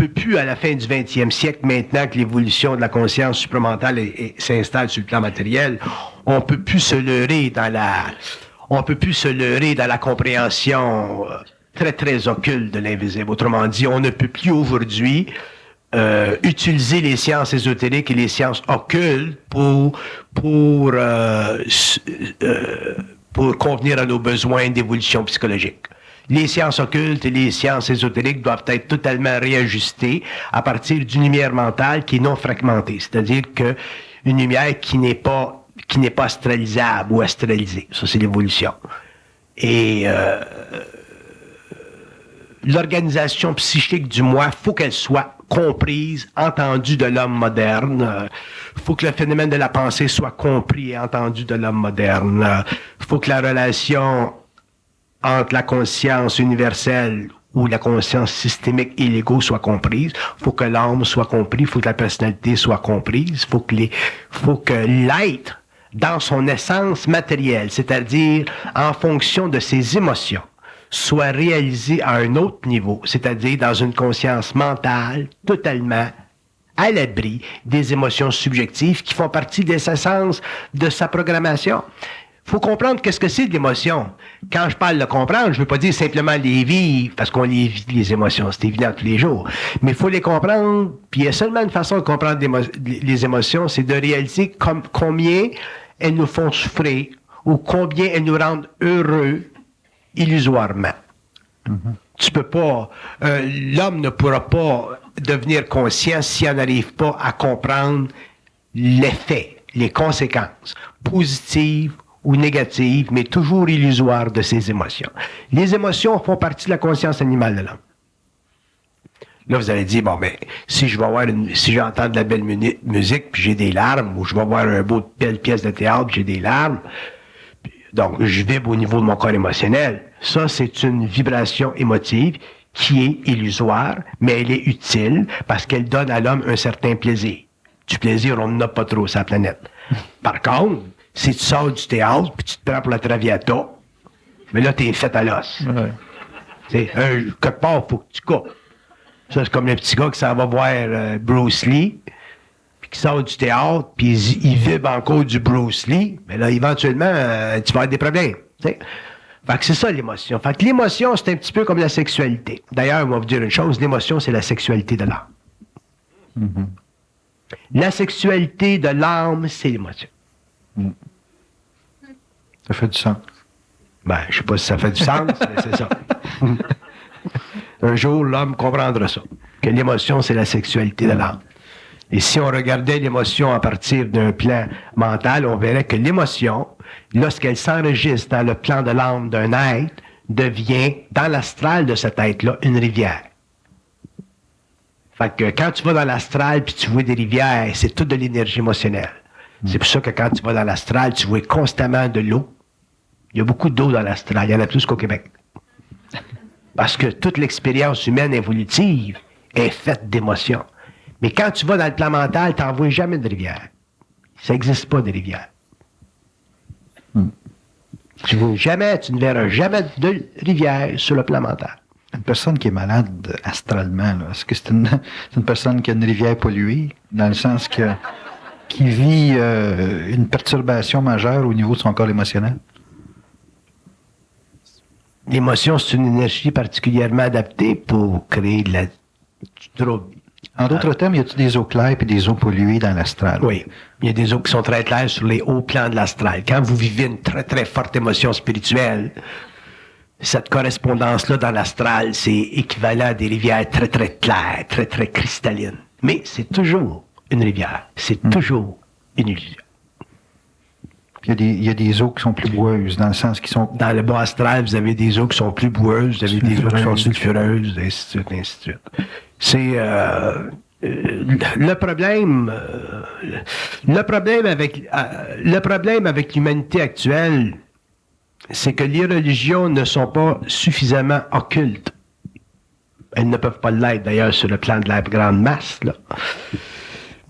plus, à la fin du 20e siècle, maintenant que l'évolution de la conscience supramentale s'installe sur le plan matériel, on peut plus se leurrer dans la compréhension très, très occulte de l'invisible. Autrement dit, on ne peut plus aujourd'hui utiliser les sciences ésotériques et les sciences occultes pour convenir à nos besoins d'évolution psychologique. Les sciences occultes et les sciences ésotériques doivent être totalement réajustées à partir d'une lumière mentale qui est non fragmentée, c'est-à-dire que une lumière qui n'est pas astralisable ou astralisée. Ça, c'est l'évolution. Et l'organisation psychique du moi, faut qu'elle soit comprise, entendue de l'homme moderne. Faut que le phénomène de la pensée soit compris et entendu de l'homme moderne. Faut que la relation entre la conscience universelle ou la conscience systémique et l'ego soit comprise. Faut que l'âme soit comprise. Faut que la personnalité soit comprise. Faut que l'être, dans son essence matérielle, c'est-à-dire en fonction de ses émotions, soit réalisé à un autre niveau, c'est-à-dire dans une conscience mentale totalement à l'abri des émotions subjectives qui font partie des essences de sa programmation. Faut comprendre qu'est-ce que c'est de l'émotion. Quand je parle de comprendre, je veux pas dire simplement les vivre, parce qu'on les vit, les émotions, c'est évident tous les jours. Mais il faut les comprendre, puis il y a seulement une façon de comprendre les émotions, c'est de réaliser combien elles nous font souffrir ou combien elles nous rendent heureux illusoirement. Tu peux pas, l'homme ne pourra pas devenir conscient s'il n'arrive pas à comprendre l'effet, les conséquences, positives ou négatives, mais toujours illusoires de ses émotions. Les émotions font partie de la conscience animale de l'homme. Là, vous allez dire, bon, ben, si j'entends de la belle musique, puis j'ai des larmes, ou je vais voir une belle pièce de théâtre, puis j'ai des larmes, donc je vibre au niveau de mon corps émotionnel. Ça, c'est une vibration émotive qui est illusoire, mais elle est utile parce qu'elle donne à l'homme un certain plaisir. Du plaisir, on n'en a pas trop sur la planète. Par contre, si tu sors du théâtre, puis tu te prends pour la Traviata, mais là, t'es fait à l'os. Ouais. Quelque part, il faut que tu coupes. Ça, c'est comme le petit gars qui s'en va voir Bruce Lee, puis qui sort du théâtre, puis il vibre encore du Bruce Lee, mais là, éventuellement, tu vas avoir des problèmes. T'sais? Fait que c'est ça, l'émotion. Fait que l'émotion, c'est un petit peu comme la sexualité. D'ailleurs, on va vous dire une chose, l'émotion, c'est la sexualité de l'âme. Mhm. La sexualité de l'âme, c'est l'émotion. Ça fait du sens. Ben, je sais pas si ça fait du sens, mais c'est ça. Un jour, l'homme comprendra ça, que l'émotion, c'est la sexualité de l'âme. Et si on regardait l'émotion à partir d'un plan mental, on verrait que l'émotion, lorsqu'elle s'enregistre dans le plan de l'âme d'un être, devient, dans l'astral de cet être-là, une rivière. Fait que quand tu vas dans l'astral puis tu vois des rivières, c'est toute de l'énergie émotionnelle. C'est pour ça que quand tu vas dans l'astral, tu vois constamment de l'eau. Il y a beaucoup d'eau dans l'astral, il y en a plus qu'au Québec. Parce que toute l'expérience humaine évolutive est faite d'émotions. Mais quand tu vas dans le plan mental, tu n'en vois jamais de rivière. Ça n'existe pas de rivière. Tu ne verras jamais de rivière sur le plan mental. Une personne qui est malade astralement, là, est-ce que c'est une personne qui a une rivière polluée, dans le sens qui vit une perturbation majeure au niveau de son corps émotionnel? L'émotion, c'est une énergie particulièrement adaptée pour créer du trouble. En d'autres termes, y a-t-il des eaux claires et des eaux polluées dans l'astral? Oui. Il y a des eaux qui sont très claires sur les hauts plans de l'astral. Quand vous vivez une très, très forte émotion spirituelle, cette correspondance-là dans l'astral, c'est équivalent à des rivières très, très claires, très, très cristallines. Mais c'est toujours une rivière. C'est toujours une illusion. Il y a des eaux qui sont plus boueuses, dans le sens qui sont... Dans le bas astral, vous avez des eaux qui sont plus boueuses, vous avez des eaux qui sont sulfureuses, ainsi de suite, ainsi de suite. C'est... le problème avec l'humanité actuelle, c'est que les religions ne sont pas suffisamment occultes. Elles ne peuvent pas l'être, d'ailleurs, sur le plan de la grande masse, là.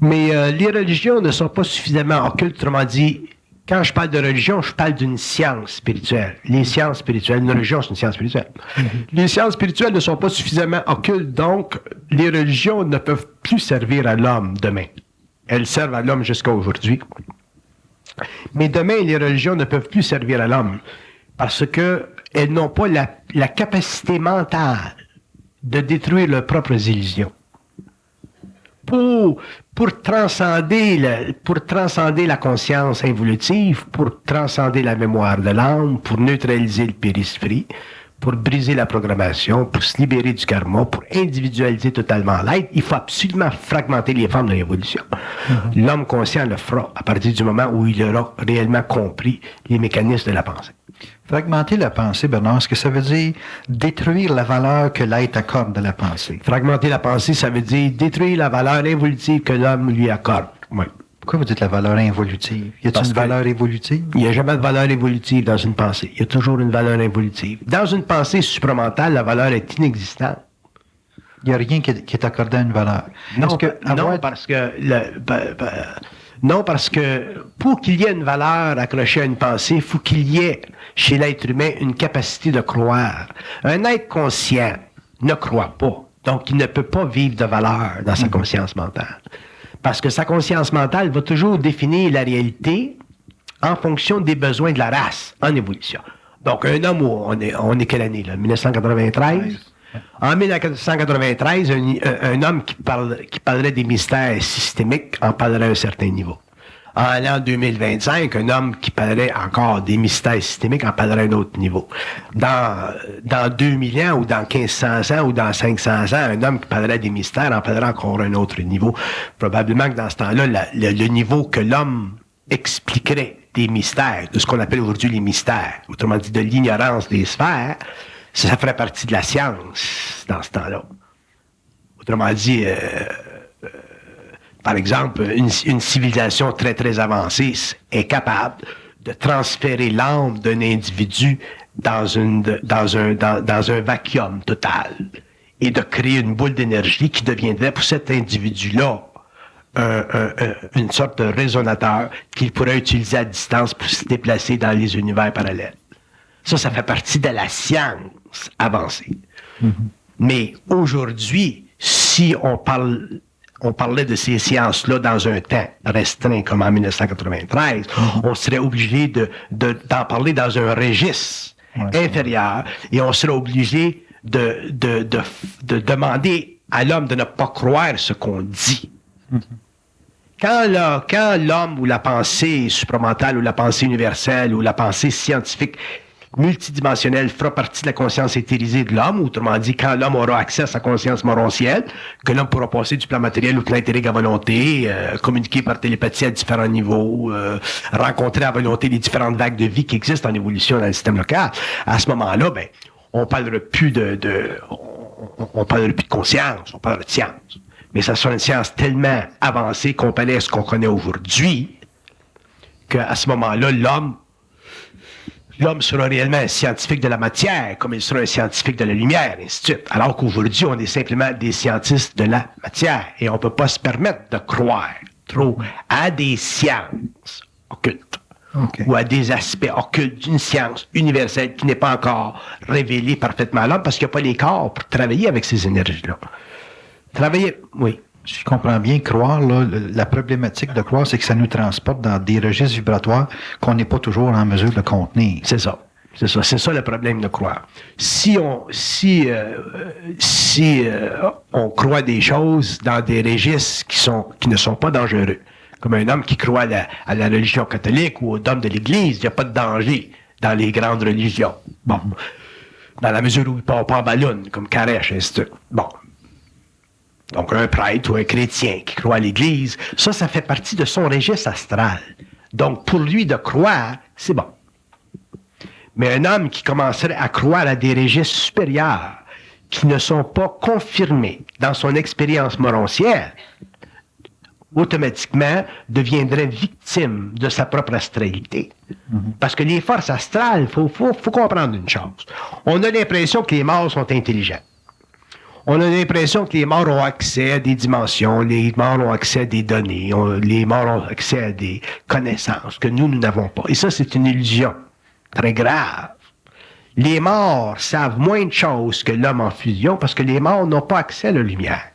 Mais les religions ne sont pas suffisamment occultes, autrement dit, quand je parle de religion, je parle d'une science spirituelle. Les sciences spirituelles, une religion, c'est une science spirituelle. Les sciences spirituelles ne sont pas suffisamment occultes, donc les religions ne peuvent plus servir à l'homme demain. Elles servent à l'homme jusqu'à aujourd'hui. Mais demain, les religions ne peuvent plus servir à l'homme parce qu'elles n'ont pas la capacité mentale de détruire leurs propres illusions. Pour transcender la conscience involutive, pour transcender la mémoire de l'âme, pour neutraliser le périsprit, pour briser la programmation, pour se libérer du karma, pour individualiser totalement l'être, il faut absolument fragmenter les formes de l'évolution. L'homme conscient le fera à partir du moment où il aura réellement compris les mécanismes de la pensée. Fragmenter la pensée, Bernard, est-ce que ça veut dire détruire la valeur que l'être accorde à la pensée? Fragmenter la pensée, ça veut dire détruire la valeur involutive que l'homme lui accorde. Oui. Pourquoi vous dites la valeur involutive? Y a-t-il une valeur évolutive? Il n'y a jamais de valeur évolutive dans une pensée. Il y a toujours une valeur involutive. Dans une pensée supramentale, la valeur est inexistante. Il n'y a rien qui est accordé à une valeur. Non, parce que pour qu'il y ait une valeur accrochée à une pensée, il faut qu'il y ait chez l'être humain une capacité de croire. Un être conscient ne croit pas, donc il ne peut pas vivre de valeur dans sa conscience mentale. Parce que sa conscience mentale va toujours définir la réalité en fonction des besoins de la race en évolution. Donc un homme, on est quelle année là? 1993? En 1993, un homme qui parlerait des mystères systémiques en parlerait à un certain niveau. En l'an 2025, un homme qui parlerait encore des mystères systémiques en parlerait à un autre niveau. Dans 2000 ans ou dans 1500 ans ou dans 500 ans, un homme qui parlerait des mystères en parlerait encore à un autre niveau. Probablement que dans ce temps-là, le niveau que l'homme expliquerait des mystères, de ce qu'on appelle aujourd'hui les mystères, autrement dit de l'ignorance des sphères, ça ferait partie de la science dans ce temps-là. Autrement dit, par exemple, une civilisation très, très avancée est capable de transférer l'âme d'un individu dans un vacuum total et de créer une boule d'énergie qui deviendrait pour cet individu-là une sorte de résonateur qu'il pourrait utiliser à distance pour se déplacer dans les univers parallèles. Ça fait partie de la science avancée. Mm-hmm. Mais aujourd'hui, si on parlait de ces sciences-là dans un temps restreint comme en 1993, on serait obligé d'en parler dans un registre inférieur et on serait obligé de demander à l'homme de ne pas croire ce qu'on dit. Quand l'homme ou la pensée supramentale ou la pensée universelle ou la pensée scientifique multidimensionnelle fera partie de la conscience éthérisée de l'homme, autrement dit, quand l'homme aura accès à sa conscience morontielle, que l'homme pourra passer du plan matériel au plan éthérique à volonté, communiquer par télépathie à différents niveaux, rencontrer à volonté les différentes vagues de vie qui existent en évolution dans le système local, à ce moment-là, on parlera plus on parlera plus de conscience, on parlera de science. Mais ça sera une science tellement avancée comparée à ce qu'on connaît aujourd'hui, qu'à ce moment-là, l'homme sera réellement un scientifique de la matière, comme il sera un scientifique de la lumière, et ainsi de suite. Alors qu'aujourd'hui, on est simplement des scientistes de la matière. Et on ne peut pas se permettre de croire trop à des sciences occultes. Okay. Ou à des aspects occultes d'une science universelle qui n'est pas encore révélée parfaitement à l'homme, parce qu'il n'y a pas les corps pour travailler avec ces énergies-là. Travailler, oui. Si je comprends bien, croire, là, la problématique de croire, c'est que ça nous transporte dans des registres vibratoires qu'on n'est pas toujours en mesure de contenir. C'est ça. C'est ça le problème de croire. Si on croit des choses dans des registres qui ne sont pas dangereux, comme un homme qui croit à la religion catholique ou au dogme de l'Église, il n'y a pas de danger dans les grandes religions. Bon. Dans la mesure où il ne part pas en ballon, comme Karesh, et ainsi de suite. Bon. Donc, un prêtre ou un chrétien qui croit à l'Église, ça fait partie de son registre astral. Donc, pour lui de croire, c'est bon. Mais un homme qui commencerait à croire à des registres supérieurs qui ne sont pas confirmés dans son expérience moroncière, automatiquement deviendrait victime de sa propre astralité. Parce que les forces astrales, faut comprendre une chose. On a l'impression que les morts sont intelligents. On a l'impression que les morts ont accès à des dimensions, les morts ont accès à des données, les morts ont accès à des connaissances que nous n'avons pas. Et ça, c'est une illusion très grave. Les morts savent moins de choses que l'homme en fusion parce que les morts n'ont pas accès à la lumière.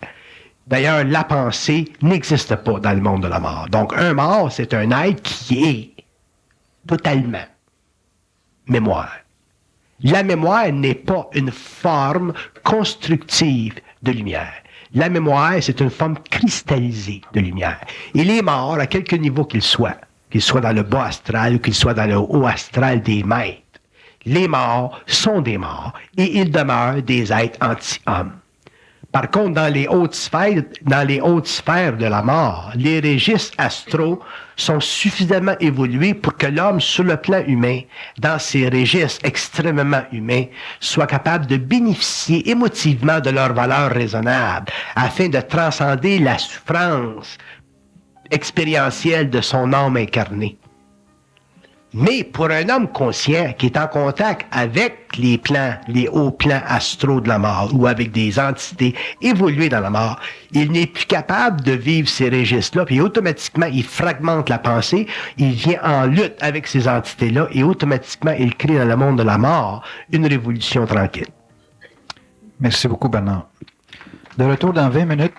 D'ailleurs, la pensée n'existe pas dans le monde de la mort. Donc, un mort, c'est un être qui est totalement mémoire. La mémoire n'est pas une forme constructive de lumière. La mémoire, c'est une forme cristallisée de lumière. Et les morts, à quelque niveau qu'ils soient dans le bas astral ou qu'ils soient dans le haut astral des maîtres, les morts sont des morts et ils demeurent des êtres anti-hommes. Par contre, dans les hautes sphères de la mort, les registres astraux sont suffisamment évolués pour que l'homme, sur le plan humain, dans ces registres extrêmement humains, soit capable de bénéficier émotivement de leur valeur raisonnable afin de transcender la souffrance expérientielle de son âme incarnée. Mais pour un homme conscient qui est en contact avec les hauts plans astraux de la mort ou avec des entités évoluées dans la mort, il n'est plus capable de vivre ces registres-là, puis automatiquement, il fragmente la pensée, il vient en lutte avec ces entités-là, et automatiquement, il crée dans le monde de la mort une révolution tranquille. Merci beaucoup, Bernard. De retour dans 20 minutes.